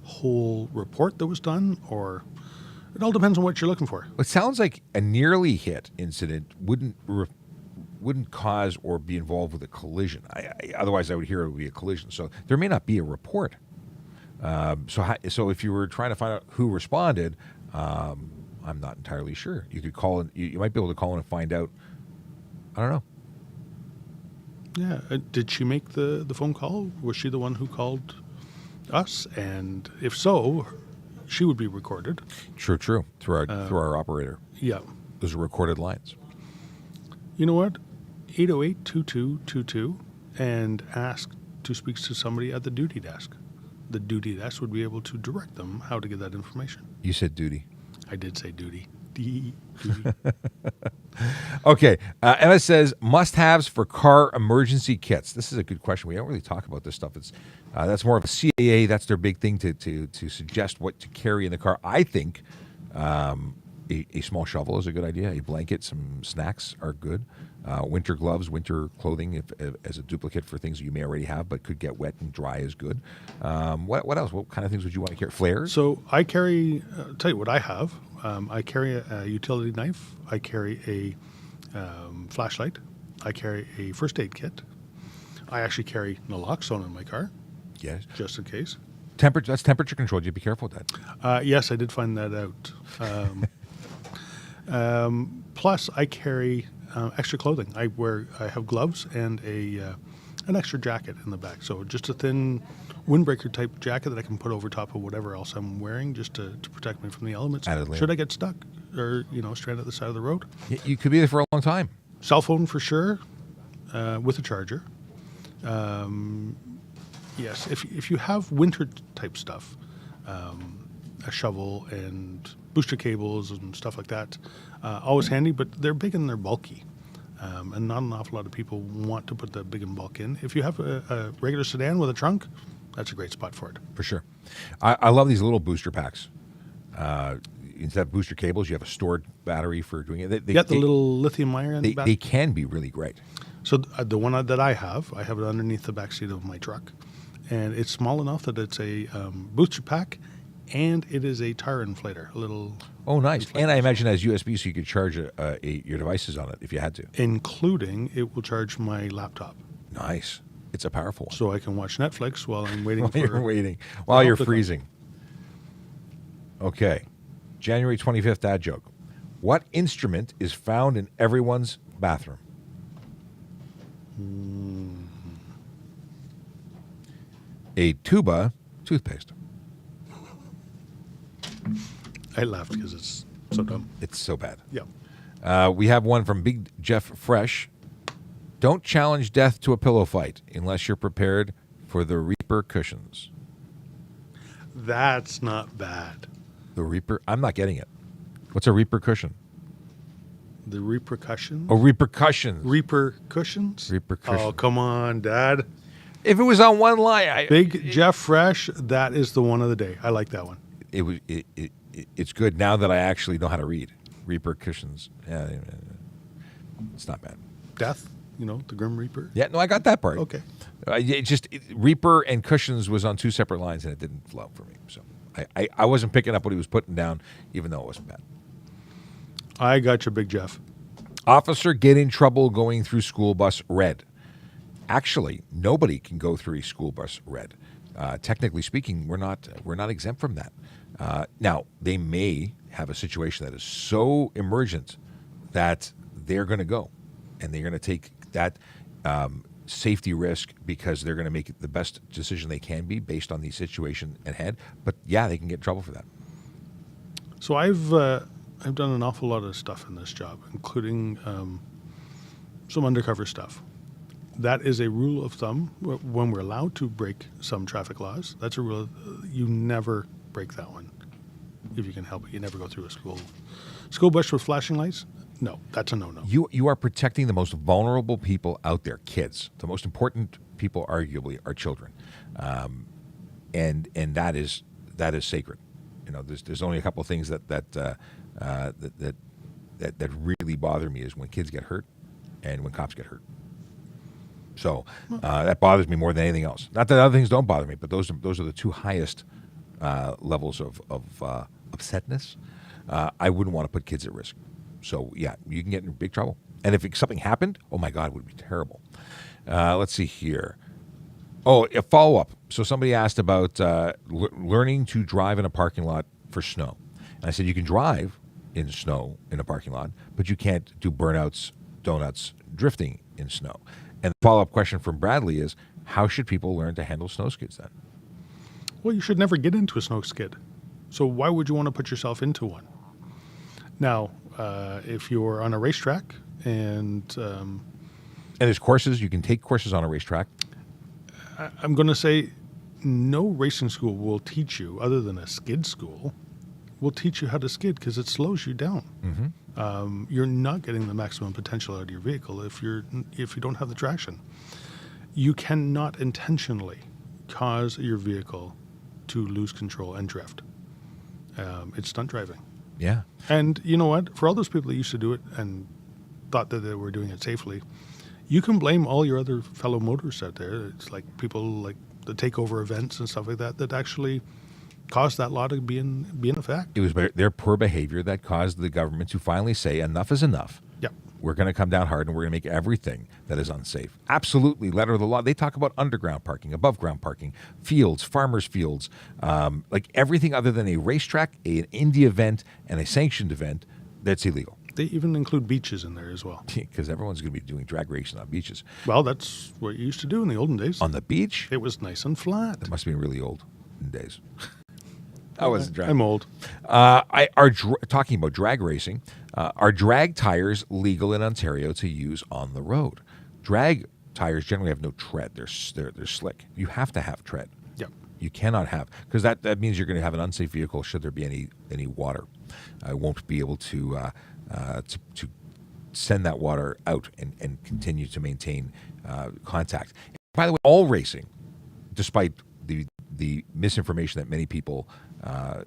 whole report that was done? Or it all depends on what you're looking for. It sounds like a nearly hit incident wouldn't cause or be involved with a collision. Otherwise, I would hear it would be a collision. So there may not be a report. So if you were trying to find out who responded, I'm not entirely sure. You could call in. You might be able to call in and find out. I don't know. Yeah. Did she make the phone call? Was she the one who called us? And if so, she would be recorded. True. Through our operator. Yeah. Those are recorded lines. You know what? 808-2222 and ask to speak to somebody at the duty desk. The duty desk would be able to direct them how to get that information. You said duty. I did say duty. Duty. Okay. Emma says must-haves for car emergency kits. This is a good question. We don't really talk about this stuff. It's that's more of a CAA. That's their big thing to suggest what to carry in the car. I think a small shovel is a good idea. A blanket, some snacks are good. Winter gloves, winter clothing, if as a duplicate for things you may already have but could get wet and dry is good. What else? What kind of things would you want to carry? Flares? So I carry, tell you what I have. I carry a utility knife. I carry a flashlight. I carry a first aid kit. I actually carry naloxone in my car. Yes. Just in case. That's temperature controlled. You be careful with that. Yes, I did find that out. Plus, I carry extra clothing. I have gloves and an extra jacket in the back. So just a thin windbreaker type jacket that I can put over top of whatever else I'm wearing, just to protect me from the elements. Should I get stuck or stranded at the side of the road? You could be there for a long time. Cell phone for sure, with a charger. Yes, if you have winter type stuff, a shovel and booster cables and stuff like that, always handy, but they're big and they're bulky. And not an awful lot of people want to put the big and bulk in. If you have a regular sedan with a trunk, that's a great spot for it. For sure. I love these little booster packs. Instead of booster cables, you have a stored battery for doing it. They got the little lithium iron battery. They can be really great. So the one that I have it underneath the back seat of my truck. And it's small enough that it's a booster pack, and it is a tire inflator, a little... Oh, nice. And I imagine it has USB, so you could charge your devices on it if you had to. Including, it will charge my laptop. Nice. It's a powerful one. So I can watch Netflix while I'm waiting while you're freezing. Okay. January 25th dad joke. What instrument is found in everyone's bathroom? A tuba toothpaste. I laughed because it's so dumb. It's so bad. Yeah. We have one from Big Jeff Fresh. Don't challenge death to a pillow fight unless you're prepared for the repercussions. That's not bad. I'm not getting it. What's a repercussion? The repercussions? Oh, repercussions. Repercussions? Repercussions. Oh, come on, Dad. If it was on one line, Big Jeff Fresh, that is the one of the day. I like that one. It's good now that I actually know how to read. Repercussions. Yeah, it's not bad. Death, the Grim Reaper. Yeah, no, I got that part. Okay. Reaper and cushions was on two separate lines, and it didn't flow for me. So I wasn't picking up what he was putting down, even though it wasn't bad. I got you, Big Jeff. Officer get in trouble going through school bus red. Actually, nobody can go through a school bus red. Technically speaking, we're not exempt from that. Now, they may have a situation that is so emergent that they're going to go, and they're going to take that safety risk because they're going to make it the best decision they can be based on the situation at hand. But yeah, they can get in trouble for that. So I've I've done an awful lot of stuff in this job, including some undercover stuff. That is a rule of thumb. When we're allowed to break some traffic laws, that's a rule. You never break that one. If you can help it, you never go through a school bus with flashing lights. No, that's a no-no. You are protecting the most vulnerable people out there, kids. The most important people, arguably, are children, and that is sacred. You know, there's only a couple of things that really bother me is when kids get hurt and when cops get hurt. So that bothers me more than anything else. Not that other things don't bother me, but those are the two highest levels of upsetness. I wouldn't want to put kids at risk. So yeah, you can get in big trouble. And if something happened, oh my God, it would be terrible. Let's see here. Oh, a follow-up. So somebody asked about learning to drive in a parking lot for snow. And I said, you can drive in snow in a parking lot, but you can't do burnouts, donuts, drifting in snow. And the follow-up question from Bradley is, how should people learn to handle snow skids then? Well, you should never get into a snow skid. So why would you want to put yourself into one? Now, if you're on a racetrack and there's courses, you can take courses on a racetrack. I'm going to say no racing school will teach you, other than a skid school, will teach you how to skid because it slows you down. Mm-hmm. You're not getting the maximum potential out of your vehicle if you don't have the traction. You cannot intentionally cause your vehicle to lose control and drift. It's stunt driving. Yeah. And you know what? For all those people that used to do it and thought that they were doing it safely, you can blame all your other fellow motorists out there. It's like people like the takeover events and stuff like that actually caused that law to be in effect. It was their poor behavior that caused the government to finally say enough is enough. Yep. We're going to come down hard and we're going to make everything that is unsafe. Absolutely, letter of the law. They talk about underground parking, above ground parking, fields, farmers' fields, like everything other than a racetrack, an indie event, and a sanctioned event that's illegal. They even include beaches in there as well. Because everyone's going to be doing drag racing on beaches. Well, that's what you used to do in the olden days. On the beach? It was nice and flat. It must have been really old in days. I wasn't drag. I'm old. Talking about drag racing, are drag tires legal in Ontario to use on the road? Drag tires generally have no tread. They're slick. You have to have tread. Yep. You cannot have, because that means you're going to have an unsafe vehicle should there be any water. I won't be able to send that water out and continue to maintain contact. By the way, all racing, despite the misinformation that many people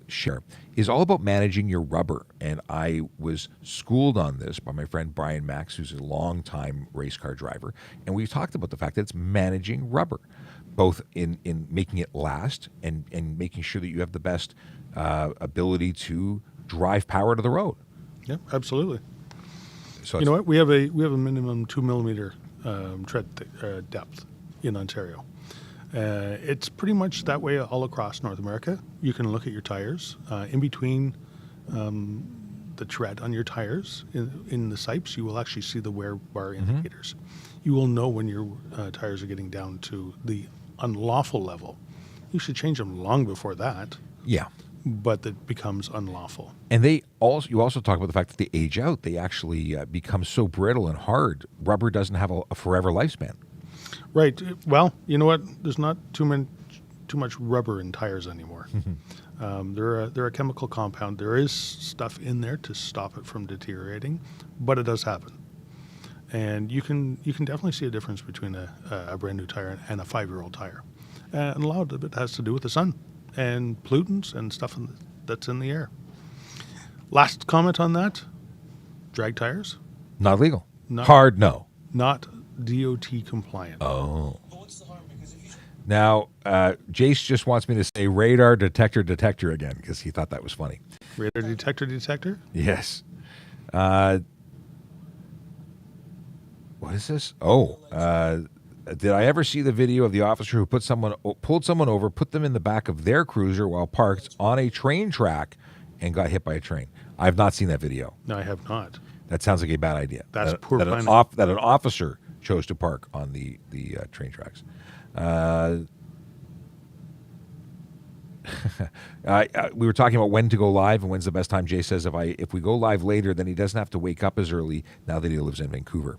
share, is all about managing your rubber. And I was schooled on this by my friend Brian Max, who's a longtime race car driver. And we talked about the fact that it's managing rubber, both in making it last and making sure that you have the best ability to drive power to the road. Yeah, absolutely. So you know what? We have a minimum 2 millimeter tread depth in Ontario. It's pretty much that way all across North America. You can look at your tires. In between the tread on your tires, in the sipes, you will actually see the wear bar indicators. You will know when your tires are getting down to the unlawful level. You should change them long before that. Yeah. But it becomes unlawful. And you also talk about the fact that they age out. They actually become so brittle and hard. Rubber doesn't have a forever lifespan. Right. Well, you know what? There's not too much rubber in tires anymore. They're a chemical compound. There is stuff in there to stop it from deteriorating, but it does happen. And you can definitely see a difference between a brand new tire and a 5-year-old tire. And a lot of it has to do with the sun and pollutants and stuff that's in the air. Last comment on that: drag tires, Not legal. Not- Hard no. not DOT compliant. Oh. Now, Jace just wants me to say radar detector again because he thought that was funny. Radar detector? Yes. What is this? Oh, did I ever see the video of the officer who pulled someone over, put them in the back of their cruiser while parked on a train track and got hit by a train? I've not seen that video. No, I have not. That sounds like a bad idea. That's poor planning. That an officer chose to park on the train tracks. We were talking about when to go live and when's the best time. Jay says if we go live later, then he doesn't have to wake up as early now that he lives in Vancouver.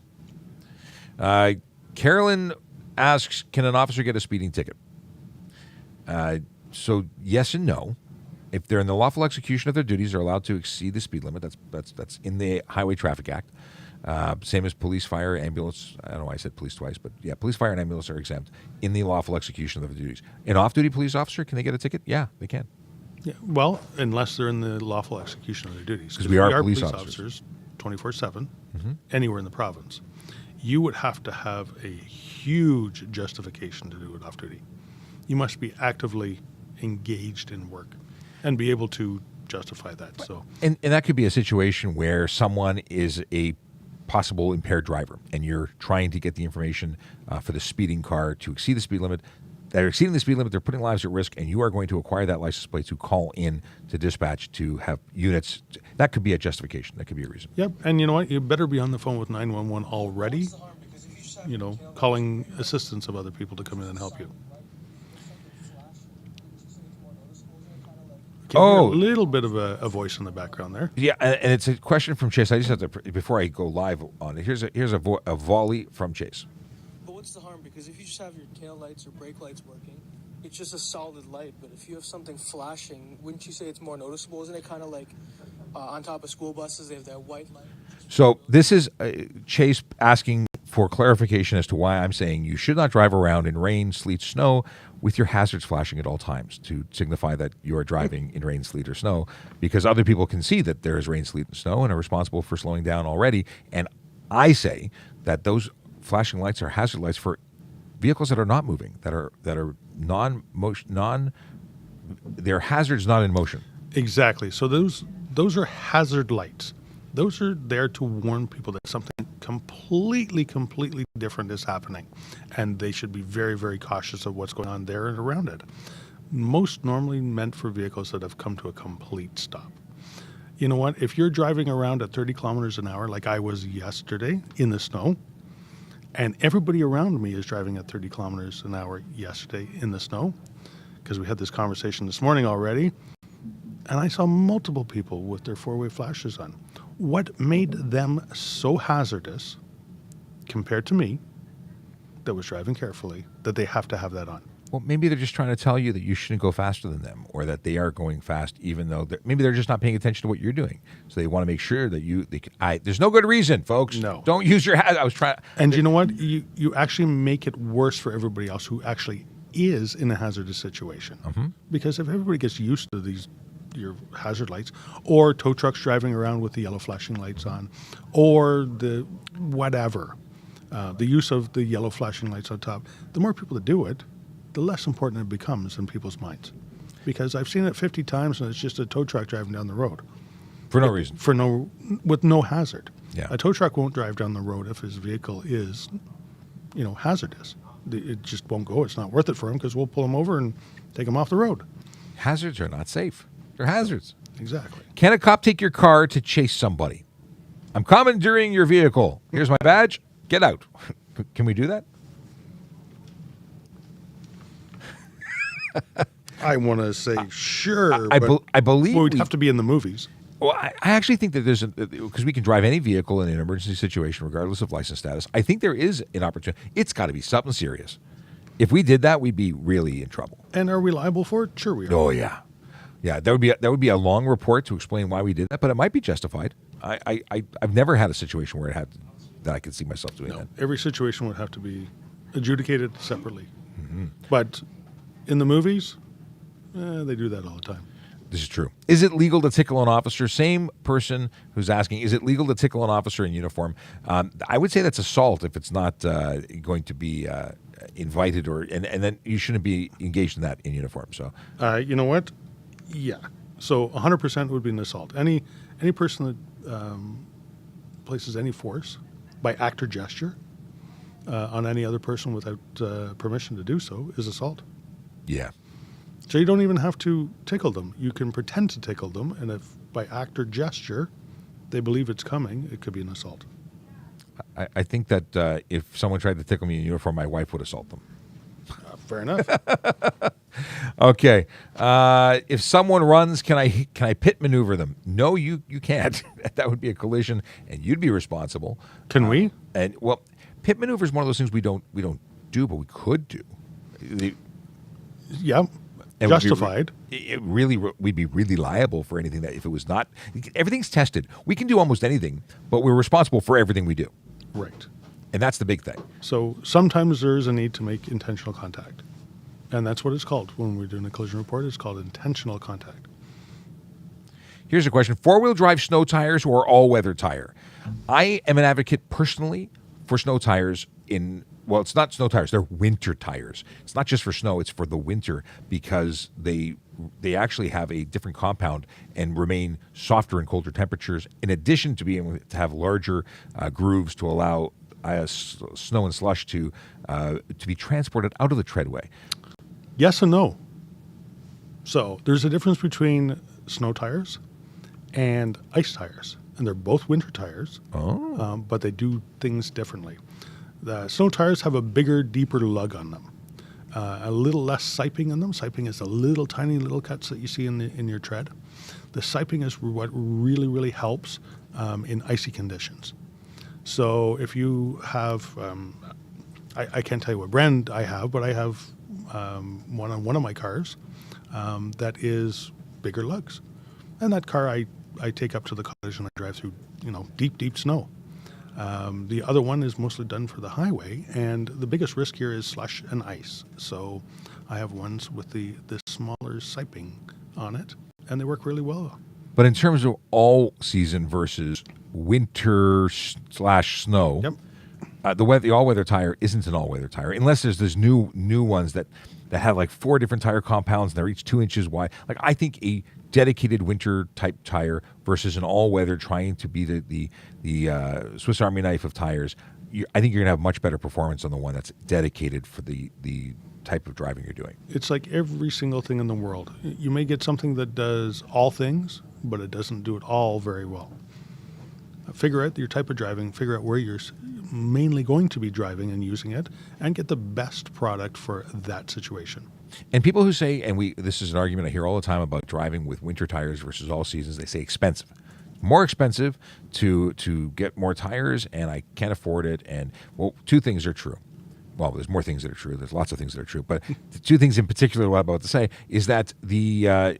Carolyn asks, can an officer get a speeding ticket? So yes and no. If they're in the lawful execution of their duties, they're allowed to exceed the speed limit. That's in the Highway Traffic Act. Same as police, fire, ambulance. I don't know why I said police twice, but yeah, police, fire, and ambulance are exempt in the lawful execution of their duties. An off-duty police officer, can they get a ticket? Yeah, they can. Yeah, well, unless they're in the lawful execution of their duties. Because we are police officers 24/7, anywhere in the province. You would have to have a huge justification to do it off-duty. You must be actively engaged in work and be able to justify that. So, and that could be a situation where someone is a possible impaired driver, and you're trying to get the information for the speeding car to exceed the speed limit. They're exceeding the speed limit, they're putting lives at risk, and you are going to acquire that license plate to call in to dispatch to have units. That could be a justification. That could be a reason. yep. And you know what? You better be on the phone with 911 already, calling assistance of other people to come in and help you. Can you hear a little bit of a voice in the background there. Yeah, and it's a question from Chase. I just have to, before I go live on it, here's a volley from Chase. But what's the harm? Because if you just have your tail lights or brake lights working, it's just a solid light. But if you have something flashing, wouldn't you say it's more noticeable? Isn't it kind of like on top of school buses, they have that white light? So this is Chase asking for clarification as to why I'm saying you should not drive around in rain, sleet, snow with your hazards flashing at all times to signify that you're driving in rain, sleet, or snow, because other people can see that there is rain, sleet, and snow and are responsible for slowing down already. And I say that those flashing lights are hazard lights for vehicles that are not moving, that are they're hazards not in motion. Exactly. So those are hazard lights. Those are there to warn people that something completely different is happening, and they should be very, very cautious of what's going on there and around it. Most normally meant for vehicles that have come to a complete stop. You know what? If you're driving around at 30 kilometers an hour, like I was yesterday in the snow, and everybody around me is driving at 30 kilometers an hour yesterday in the snow, because we had this conversation this morning already, and I saw multiple people with their four-way flashes on. What made them so hazardous compared to me that was driving carefully that they have to have that on? Well, maybe they're just trying to tell you that you shouldn't go faster than them, or that they are going fast, even though maybe they're just not paying attention to what you're doing. So they want to make sure that there's no good reason, folks. No. Don't use your hazard. I was trying. And you know what? You actually make it worse for everybody else who actually is in a hazardous situation. Because if everybody gets used to your hazard lights, or tow trucks driving around with the yellow flashing lights on, or the whatever, the use of the yellow flashing lights on top, the more people that do it, the less important it becomes in people's minds. Because I've seen it 50 times and it's just a tow truck driving down the road. For no reason. With no hazard. Yeah. A tow truck won't drive down the road if his vehicle is, hazardous. It just won't go. It's not worth it for him because we'll pull him over and take him off the road. Hazards are not safe. They're hazards. Exactly. Can a cop take your car to chase somebody? I'm commandeering your vehicle. Here's my badge. Get out. Can we do that? I want to say sure. I believe we'd have to be in the movies. Well, I actually think that because we can drive any vehicle in an emergency situation, regardless of license status. I think there is an opportunity. It's got to be something serious. If we did that, we'd be really in trouble. And are we liable for it? Sure we are. Oh, yeah. Yeah, that would be a long report to explain why we did that, but it might be justified. I've never had a situation where that I could see myself doing that. Every situation would have to be adjudicated separately. But in the movies, they do that all the time. This is true. Is it legal to tickle an officer? Same person who's asking, is it legal to tickle an officer in uniform? I would say that's assault if it's not going to be invited, and then you shouldn't be engaged in that in uniform. So, you know what? Yeah. So 100% would be an assault. Any person that places any force by act or gesture on any other person without permission to do so is assault. Yeah. So you don't even have to tickle them. You can pretend to tickle them, and if by act or gesture they believe it's coming, it could be an assault. I think that if someone tried to tickle me in uniform, my wife would assault them. Fair enough. Okay. If someone runs, can I pit maneuver them? No, you can't. That would be a collision, and you'd be responsible. Can we? And well, pit maneuver is one of those things we don't do, but we could do. Yeah. And Justified. We'd be really liable for anything that if it was not. Everything's tested. We can do almost anything, but we're responsible for everything we do, Right. and that's the big thing. So sometimes there is a need to make intentional contact. And that's what it's called when we're doing a collision report. It's called intentional contact. Here's a question: 4-wheel drive snow tires or all-weather tire? I am an advocate personally for snow tires well, it's not snow tires, they're winter tires. It's not just for snow, it's for the winter because they actually have a different compound and remain softer in colder temperatures, in addition to being able to have larger grooves to allow snow and slush to be transported out of the treadway. Yes and no. So there's a difference between snow tires and ice tires. And they're both winter tires, but they do things differently. The snow tires have a bigger, deeper lug on them, a little less siping in them. Siping is the little tiny little cuts that you see in your tread. The siping is what really, really helps in icy conditions. So if you have, I can't tell you what brand I have, but I have one on one of my cars that is bigger lugs. And that car I take up to the college and I drive through, deep, deep snow. The other one is mostly done for the highway, and the biggest risk here is slush and ice. So I have ones with the smaller siping on it, and they work really well. But in terms of all season versus winter/snow, Yep. the all-weather tire isn't an all-weather tire unless there's these new ones that have like 4 different tire compounds and they're each 2 inches wide. Like I think a dedicated winter type tire versus an all-weather trying to be the Swiss Army knife of tires, I think you're gonna have much better performance on the one that's dedicated for the type of driving you're doing. It's like every single thing in the world. You may get something that does all things, but it doesn't do it all very well. Figure out your type of driving, figure out where you're mainly going to be driving and using it, and get the best product for that situation. And people who say, this is an argument I hear all the time about driving with winter tires versus all seasons, they say expensive. More expensive to get more tires, and I can't afford it. And, well, 2 things are true. Well, there's more things that are true. There's lots of things that are true. But the 2 things in particular what I'm about to say is that you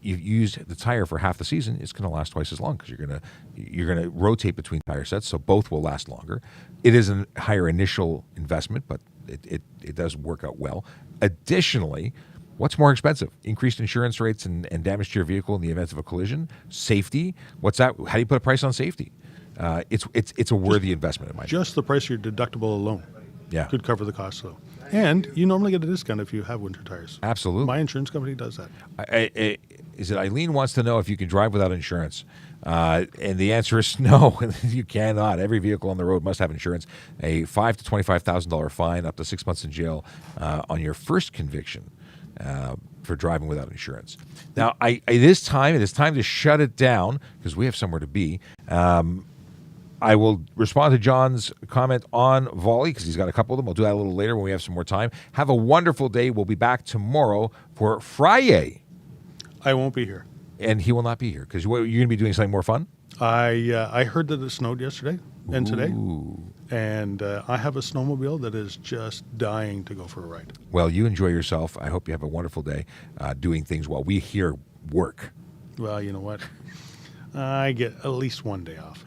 use the tire for half the season, it's going to last twice as long because you're gonna rotate between tire sets, so both will last longer. It is a higher initial investment, but it does work out well. Additionally, what's more expensive? Increased insurance rates and damage to your vehicle in the event of a collision? Safety? What's that? How do you put a price on safety? It's a worthy investment in my opinion. Just the price of your deductible alone Yeah. could cover the cost, though. And you normally get a discount if you have winter tires. Absolutely. My insurance company does that. Is it Eileen wants to know if you can drive without insurance? And the answer is no, you cannot. Every vehicle on the road must have insurance. A $5,000 to $25,000 fine, up to 6 months in jail on your first conviction for driving without insurance. Now, it is time to shut it down because we have somewhere to be. I will respond to John's comment on volley because he's got a couple of them. We'll do that a little later when we have some more time. Have a wonderful day. We'll be back tomorrow for Friday. I won't be here. And he will not be here because you're going to be doing something more fun? I heard that it snowed yesterday and today. Ooh. And I have a snowmobile that is just dying to go for a ride. Well, you enjoy yourself. I hope you have a wonderful day doing things while we here work. Well, you know what? I get at least one day off.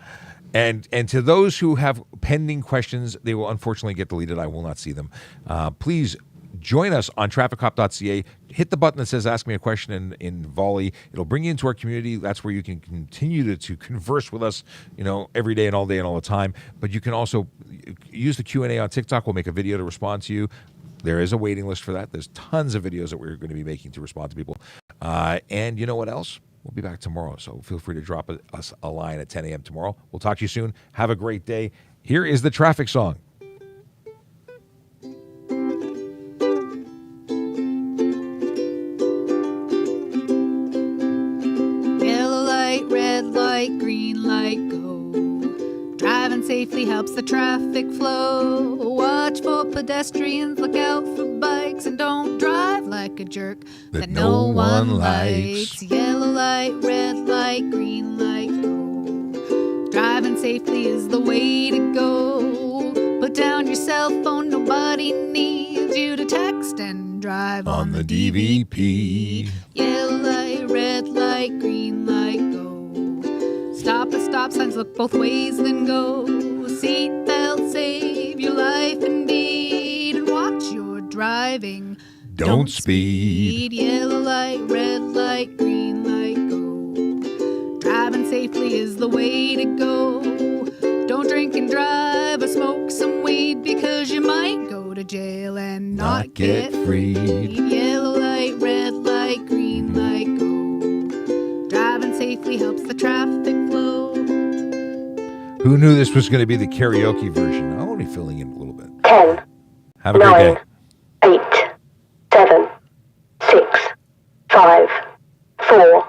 And to those who have pending questions, they will unfortunately get deleted. I will not see them. Please join us on trafficcop.ca. Hit the button that says Ask Me a Question in Volley. It'll bring you into our community. That's where you can continue to converse with us, every day and all day and all the time. But you can also use the Q&A on TikTok. We'll make a video to respond to you. There is a waiting list for that. There's tons of videos that we're going to be making to respond to people. And you know what else? We'll be back tomorrow, so feel free to drop us a line at 10 a.m. tomorrow. We'll talk to you soon. Have a great day. Here is the traffic song. Yellow light, red light, green light, go. Driving safe safely helps the traffic flow. Watch for pedestrians, look out for bikes, and don't drive like a jerk That no one likes. Yellow light, red light, green light, go. Driving safely is the way to go. Put down your cell phone, nobody needs you to text and drive On the DVP. Yellow light, red light, green light, go. Stop at stop signs, look both ways, then go. Seatbelt, save your life indeed, and watch your driving. Don't speed. Yellow light, red light, green light, go. Driving safely is the way to go. Don't drink and drive or smoke some weed, because you might go to jail and not get freed. Yellow light, red light, green light, go. Driving safely helps the traffic flow. Who knew this was going to be the karaoke version? I'm only filling in a little bit. 10, Have a great 9, day. 8, 7, 6, 5, 4,